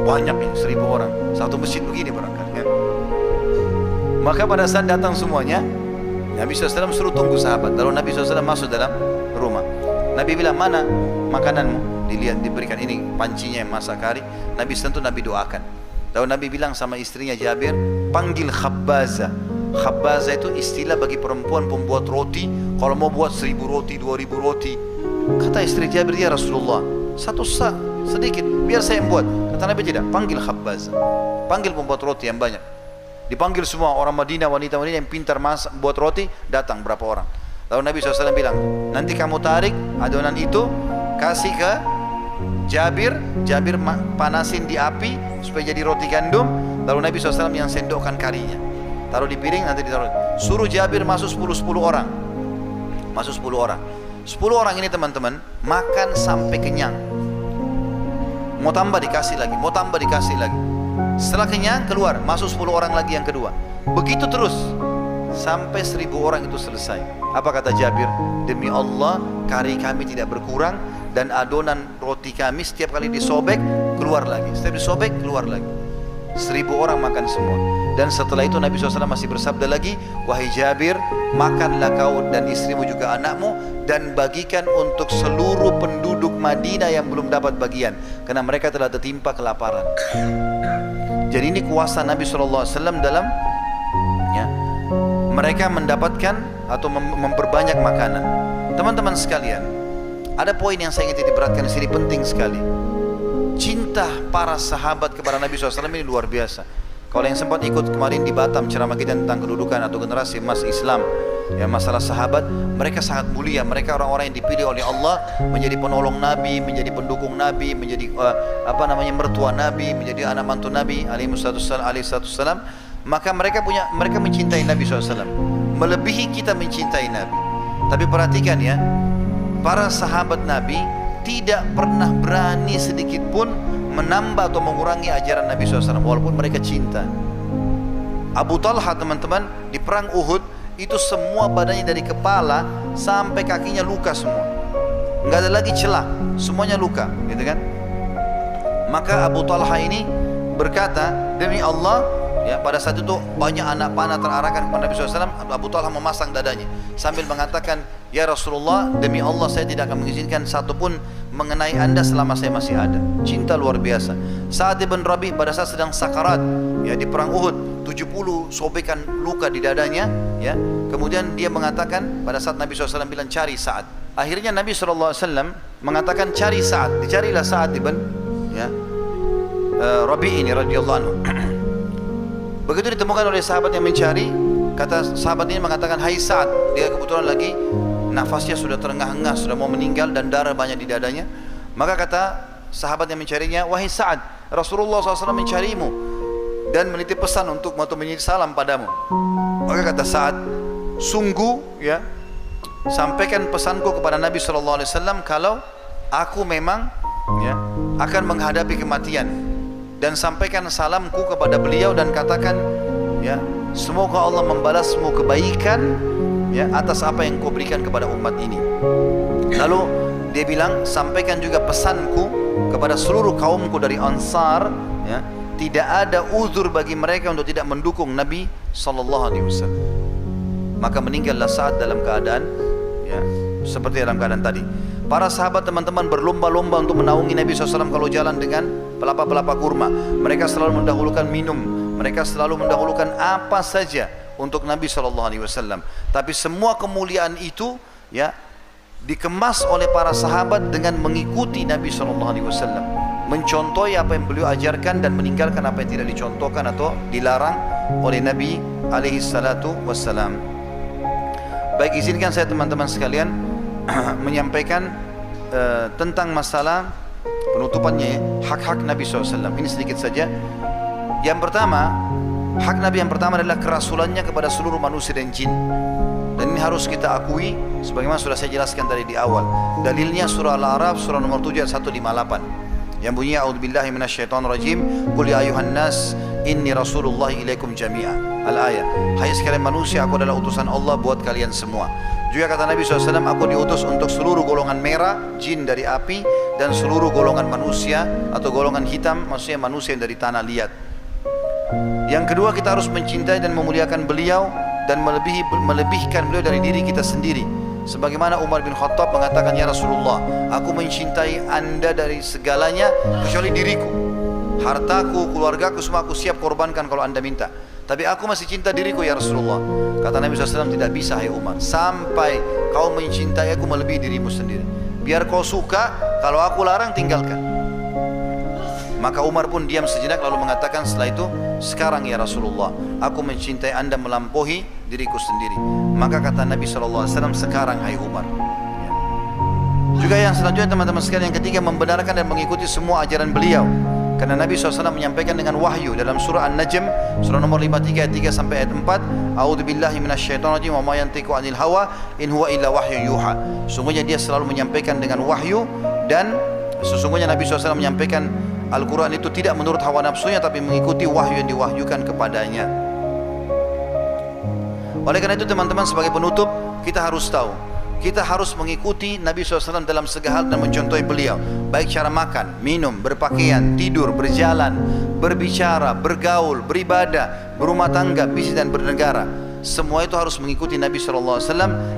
Banyak ya, 1.000 orang. Satu masjid begini barangkali ya. Maka pada saat datang semuanya, Nabi SAW suruh tunggu sahabat. Lalu Nabi SAW masuk dalam rumah. Nabi bilang, mana makananmu? Dilihat, diberikan, ini pancinya yang masak kari. Nabi sentuh, Nabi doakan. Lalu Nabi bilang sama istrinya Jabir, panggil khabbaza. Khabbaza itu istilah bagi perempuan pembuat roti. Kalau mau buat 1.000 roti, 2.000 roti. Kata istri Jabir, ya Rasulullah, 1 sa' sedikit, biar saya yang buat. Kata Nabi, tidak, panggil khabbaza, panggil pembuat roti yang banyak. Dipanggil semua orang Madinah, wanita-wanita yang pintar masak buat roti, datang berapa orang. Lalu Nabi SAW bilang, nanti kamu tarik adonan itu, kasih ke Jabir. Jabir panasin di api supaya jadi roti gandum. Lalu Nabi SAW yang sendokkan karinya, taruh di piring, nanti ditaruh. Suruh Jabir masuk 10 orang. Masuk 10 orang. 10 orang ini teman-teman makan sampai kenyang. Mau tambah dikasih lagi, mau tambah dikasih lagi. Setelah kenyang keluar, masuk 10 orang lagi yang kedua. Begitu terus sampai 1.000 orang itu selesai. Apa kata Jabir? Demi Allah, kari kami tidak berkurang dan adonan roti kami setiap kali disobek keluar lagi, setiap disobek keluar lagi. 1.000 orang makan semua. Dan setelah itu Nabi SAW masih bersabda lagi, wahai Jabir, makanlah kau dan istrimu juga anakmu, dan bagikan untuk seluruh penduduk Madinah yang belum dapat bagian, karena mereka telah tertimpa kelaparan. Jadi ini kuasa Nabi SAW dalam ya, mereka mendapatkan atau memperbanyak makanan. Teman-teman sekalian, ada poin yang saya ingin diperhatikan di sini, penting sekali. Cinta para sahabat kepada Nabi SAW ini luar biasa. Kalau yang sempat ikut kemarin di Batam ceramah kita tentang kedudukan atau generasi emas Islam, ya, masalah sahabat, mereka sangat mulia. Mereka orang-orang yang dipilih oleh Allah menjadi penolong Nabi, menjadi pendukung Nabi, menjadi mertua Nabi, menjadi anak mantu Nabi alaihi salam. Maka mereka mencintai Nabi SAW melebihi kita mencintai Nabi. Tapi perhatikan ya, para sahabat Nabi tidak pernah berani sedikit pun menambah atau mengurangi ajaran Nabi SAW walaupun mereka cinta. Abu Talha teman-teman di perang Uhud itu semua badannya dari kepala sampai kakinya luka semua, nggak ada lagi celah, semuanya luka, gitu kan? Maka Abu Talha ini berkata, demi Allah, ya, pada saat itu banyak anak panah terarahkan kepada Nabi SAW. Abu Talha memasang dadanya sambil mengatakan, ya Rasulullah, demi Allah saya tidak akan mengizinkan satupun mengenai anda selama saya masih ada. Cinta luar biasa. Sa'ad ibn Rabi pada saat sedang sakarat ya di perang Uhud, 70 sobekan luka di dadanya ya. Kemudian dia mengatakan pada saat Nabi SAW bilang cari Sa'ad. Akhirnya Nabi SAW mengatakan cari Sa'ad. Dicarilah Sa'ad ibn ya, Rabi ini radhiyallahu anhu. Begitu ditemukan oleh sahabat yang mencari, kata sahabat ini mengatakan, hai Sa'ad. Dia kebetulan lagi nafasnya sudah terengah-engah, sudah mau meninggal dan darah banyak di dadanya. Maka kata sahabat yang mencarinya, wahai Sa'ad, Rasulullah SAW mencarimu. dan menitip pesan untuk menitip salam padamu. Maka kata Sa'ad, sungguh ya, sampaikan pesanku kepada Nabi SAW kalau aku memang ya akan menghadapi kematian, dan sampaikan salamku kepada beliau dan katakan ya, semoga Allah membalasmu kebaikan ya atas apa yang kau berikan kepada umat ini. Lalu dia bilang, sampaikan juga pesanku kepada seluruh kaumku dari Ansar ya, tidak ada uzur bagi mereka untuk tidak mendukung Nabi SAW. Maka meninggallah Sa'ad dalam keadaan ya, seperti dalam keadaan tadi. Para sahabat teman-teman berlomba-lomba untuk menaungi Nabi SAW kalau jalan dengan pelapa-pelapa kurma. Mereka selalu mendahulukan minum, mereka selalu mendahulukan apa saja untuk Nabi SAW. Tapi semua kemuliaan itu ya dikemas oleh para sahabat dengan mengikuti Nabi SAW, mencontohi apa yang beliau ajarkan dan meninggalkan apa yang tidak dicontohkan atau dilarang oleh Nabi SAW. Baik, izinkan saya teman-teman sekalian menyampaikan tentang masalah penutupannya ya, hak-hak Nabi SAW. Ini sedikit saja. Yang pertama, hak Nabi yang pertama adalah kerasulannya kepada seluruh manusia dan jin. Dan ini harus kita akui sebagaimana sudah saya jelaskan tadi di awal. Dalilnya surah Al-A'raf surah nomor 7 ayat 158 yang bunyinya a'udzubillahi minasyaitonirrajim, qul ya ayuhan nas inni rasulullah ilaikum jami'a. Al-ayat. Hai sekalian manusia, aku adalah utusan Allah buat kalian semua. Juga kata Nabi SAW, aku diutus untuk seluruh golongan merah, jin dari api, dan seluruh golongan manusia atau golongan hitam, maksudnya manusia yang dari tanah liat. Yang kedua, kita harus mencintai dan memuliakan beliau dan melebihkan beliau dari diri kita sendiri. Sebagaimana Umar bin Khattab mengatakan, ya Rasulullah, aku mencintai anda dari segalanya kecuali diriku. Hartaku, keluargaku, semua aku siap korbankan kalau anda minta. Tapi aku masih cinta diriku ya Rasulullah. Kata Nabi SAW, tidak bisa hai Umar, sampai kau mencintai aku melebihi dirimu sendiri. Biar kau suka, kalau aku larang tinggalkan. Maka Umar pun diam sejenak lalu mengatakan setelah itu, sekarang ya Rasulullah, aku mencintai anda melampaui diriku sendiri. Maka kata Nabi SAW, sekarang hai Umar. Juga yang selanjutnya teman-teman sekalian, yang ketiga, membenarkan dan mengikuti semua ajaran beliau. Karena Nabi SAW menyampaikan dengan wahyu dalam surah An-Najm surah nomor 53 ayat 3 sampai ayat 4, a'udzubillahi minasyaitonirrajim wa ma yantiqu 'anil hawa in huwa illa wahyu yuha. Sesungguhnya dia selalu menyampaikan dengan wahyu, dan sesungguhnya Nabi SAW menyampaikan Al-Quran itu tidak menurut hawa nafsunya, tapi mengikuti wahyu yang diwahyukan kepadanya. Oleh karena itu teman-teman, sebagai penutup, kita harus tahu, kita harus mengikuti Nabi SAW dalam segala hal dan mencontohi beliau. Baik cara makan, minum, berpakaian, tidur, berjalan, berbicara, bergaul, beribadah, berumah tangga, bisnis dan bernegara. Semua itu harus mengikuti Nabi SAW,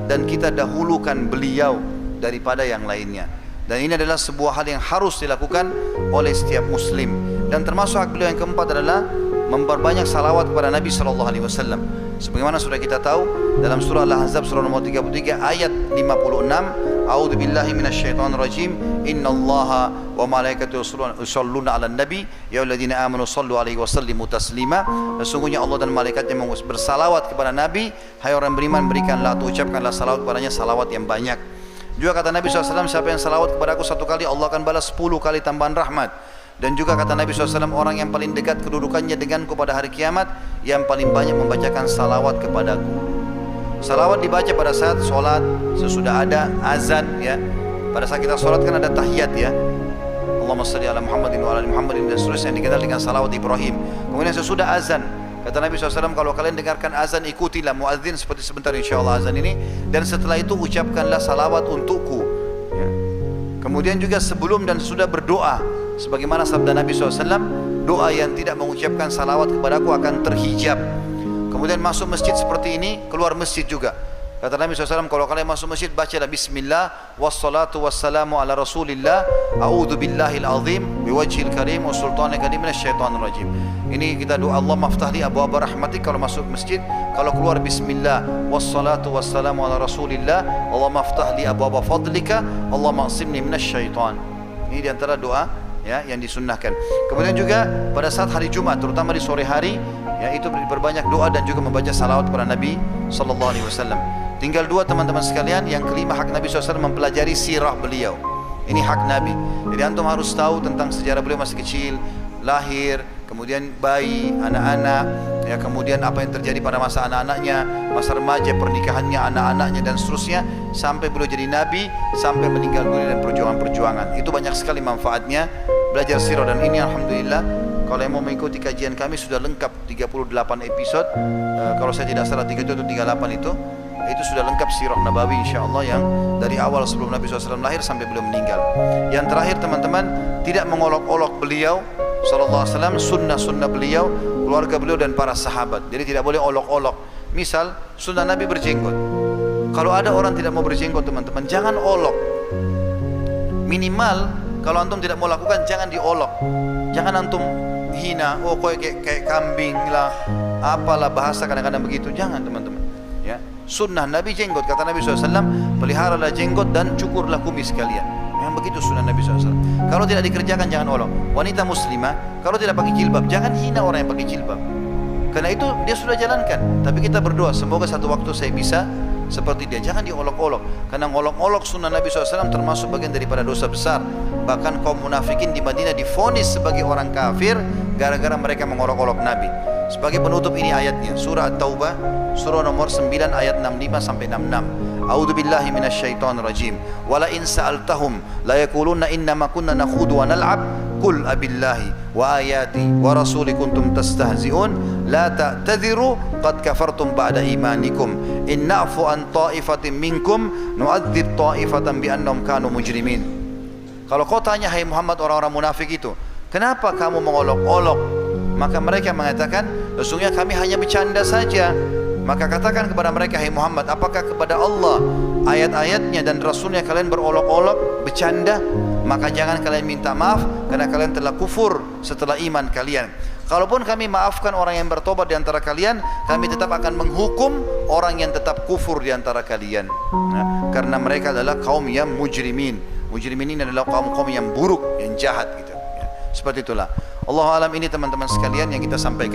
dan kita dahulukan beliau daripada yang lainnya. Dan ini adalah sebuah hal yang harus dilakukan oleh setiap muslim. Dan termasuk hak beliau yang keempat adalah memperbanyak salawat kepada Nabi SAW. Sebagaimana sudah kita tahu dalam surah Al-Ahzab surah nomor 33 ayat 56, a'udzubillahi minasyaitonirrajim, innallaha wa malaikatahu yusholluna 'alan nabi ya ayyuhalladzina amanu shallu 'alaihi wa sallimu taslima. Sesungguhnya Allah dan malaikatnya bersalawat kepada Nabi, hai orang beriman, berikanlah atau ucapkanlah salawat kepadanya salawat yang banyak. Juga kata Nabi SAW, siapa yang salawat kepada aku satu kali, Allah akan balas 10 kali tambahan rahmat. Dan juga kata Nabi SAW, orang yang paling dekat kedudukannya denganku pada hari kiamat, yang paling banyak membacakan salawat kepadaku. Salawat dibaca pada saat sholat, sesudah ada azan ya. Pada saat kita sholat kan ada tahiyat ya, Allahumma shalli ala Muhammadin wa ala Muhammadin, dan seterusnya yang dikenal dengan salawat Ibrahim. Kemudian sesudah azan, kata Nabi SAW, kalau kalian dengarkan azan, ikutilah muadzin seperti sebentar insyaAllah azan ini, dan setelah itu ucapkanlah salawat untukku ya. Kemudian juga sebelum dan sesudah berdoa, sebagaimana sabda Nabi SAW, doa yang tidak mengucapkan salawat kepadaku akan terhijab. Kemudian masuk masjid seperti ini, keluar masjid juga, kata Nabi SAW, kalau kalian masuk masjid, bacalah bismillah wassalatu wassalamu ala rasulillah a'udhu billahil azim biwajhil karim wa sultanil karim minasyaitonir rajim. Ini kita doa, Allah maftah li abwaab rahmatik kalau masuk masjid. Kalau keluar bismillah wassalatu wassalamu ala rasulillah, Allah maftah li abwaab fadlika, Allah maqsimni minasyaiton. Ini diantara doa ya yang disunnahkan. Kemudian juga pada saat hari Jumat, terutama di sore hari ya, itu berbanyak doa dan juga membaca salawat kepada Nabi SAW. Tinggal dua teman-teman sekalian. Yang kelima, hak Nabi SAW mempelajari sirah beliau. Ini hak Nabi. Jadi antum harus tahu tentang sejarah beliau masih kecil, lahir, kemudian bayi, anak-anak, ya, kemudian apa yang terjadi pada masa anak-anaknya, masa remaja, pernikahannya, anak-anaknya dan seterusnya, sampai beliau jadi nabi, sampai meninggal dunia dan perjuangan-perjuangan. Itu banyak sekali manfaatnya belajar sirah, dan ini alhamdulillah kalau yang mau mengikuti kajian kami sudah lengkap 38 episode. Kalau saya tidak salah 37 atau 38 itu sudah lengkap sirah Nabawi insyaallah, yang dari awal sebelum Nabi SAW lahir sampai beliau meninggal. Yang terakhir teman-teman, tidak mengolok-olok beliau sallallahu alaihi wasallam, sunnah-sunnah beliau, keluarga beliau dan para sahabat. Jadi tidak boleh olok-olok. Misal sunnah Nabi berjenggot. Kalau ada orang tidak mau berjenggot teman-teman, jangan olok. Minimal kalau antum tidak mau lakukan, jangan diolok. Jangan antum hina, oh kayak kambing lah, apalah bahasa kadang-kadang begitu. Jangan teman-teman. Ya, sunnah Nabi jenggot, kata Nabi SAW, peliharalah jenggot dan cukurlah kumis kalian. Yang begitu sunnah Nabi SAW. Kalau tidak dikerjakan jangan olok. Wanita muslimah kalau tidak pakai jilbab, jangan hina orang yang pakai jilbab, karena itu dia sudah jalankan. Tapi kita berdoa semoga satu waktu saya bisa seperti dia. Jangan diolok-olok, karena ngolok-olok sunnah Nabi SAW termasuk bagian daripada dosa besar. Bahkan kaum munafikin di Madinah divonis sebagai orang kafir gara-gara mereka mengolok-olok Nabi. Sebagai penutup ini ayatnya, surah At-Taubah, surah nomor 9 ayat 65 sampai 66. A'udzu billahi minasyaitonir rajim. Wala in sa'altahum la yaquluna innama kunna nakhudu wa nal'ab qul abillahi wa ayati wa rasuli kuntum tastahzi'un la ta'tadhiru qad kafartum ba'da imanikum in na'fu an ta'ifatin minkum nu'adzib ta'ifatan bi annahum kanu mujrimin. Kalau kau tanya hai Muhammad orang-orang munafik itu, kenapa kamu mengolok-olok? Maka mereka mengatakan, sesungguhnya kami hanya bercanda saja. Maka katakan kepada mereka, hai Muhammad, apakah kepada Allah, ayat-ayatnya dan Rasulnya kalian berolok-olok, bercanda? Maka jangan kalian minta maaf, karena kalian telah kufur setelah iman kalian. Kalaupun kami maafkan orang yang bertobat di antara kalian, kami tetap akan menghukum orang yang tetap kufur di antara kalian. Nah, karena mereka adalah kaum yang mujrimin. Mujrimin ini adalah kaum-kaum yang buruk, yang jahat gitu. Ya, seperti itulah. Allahu alam, ini teman-teman sekalian yang kita sampaikan.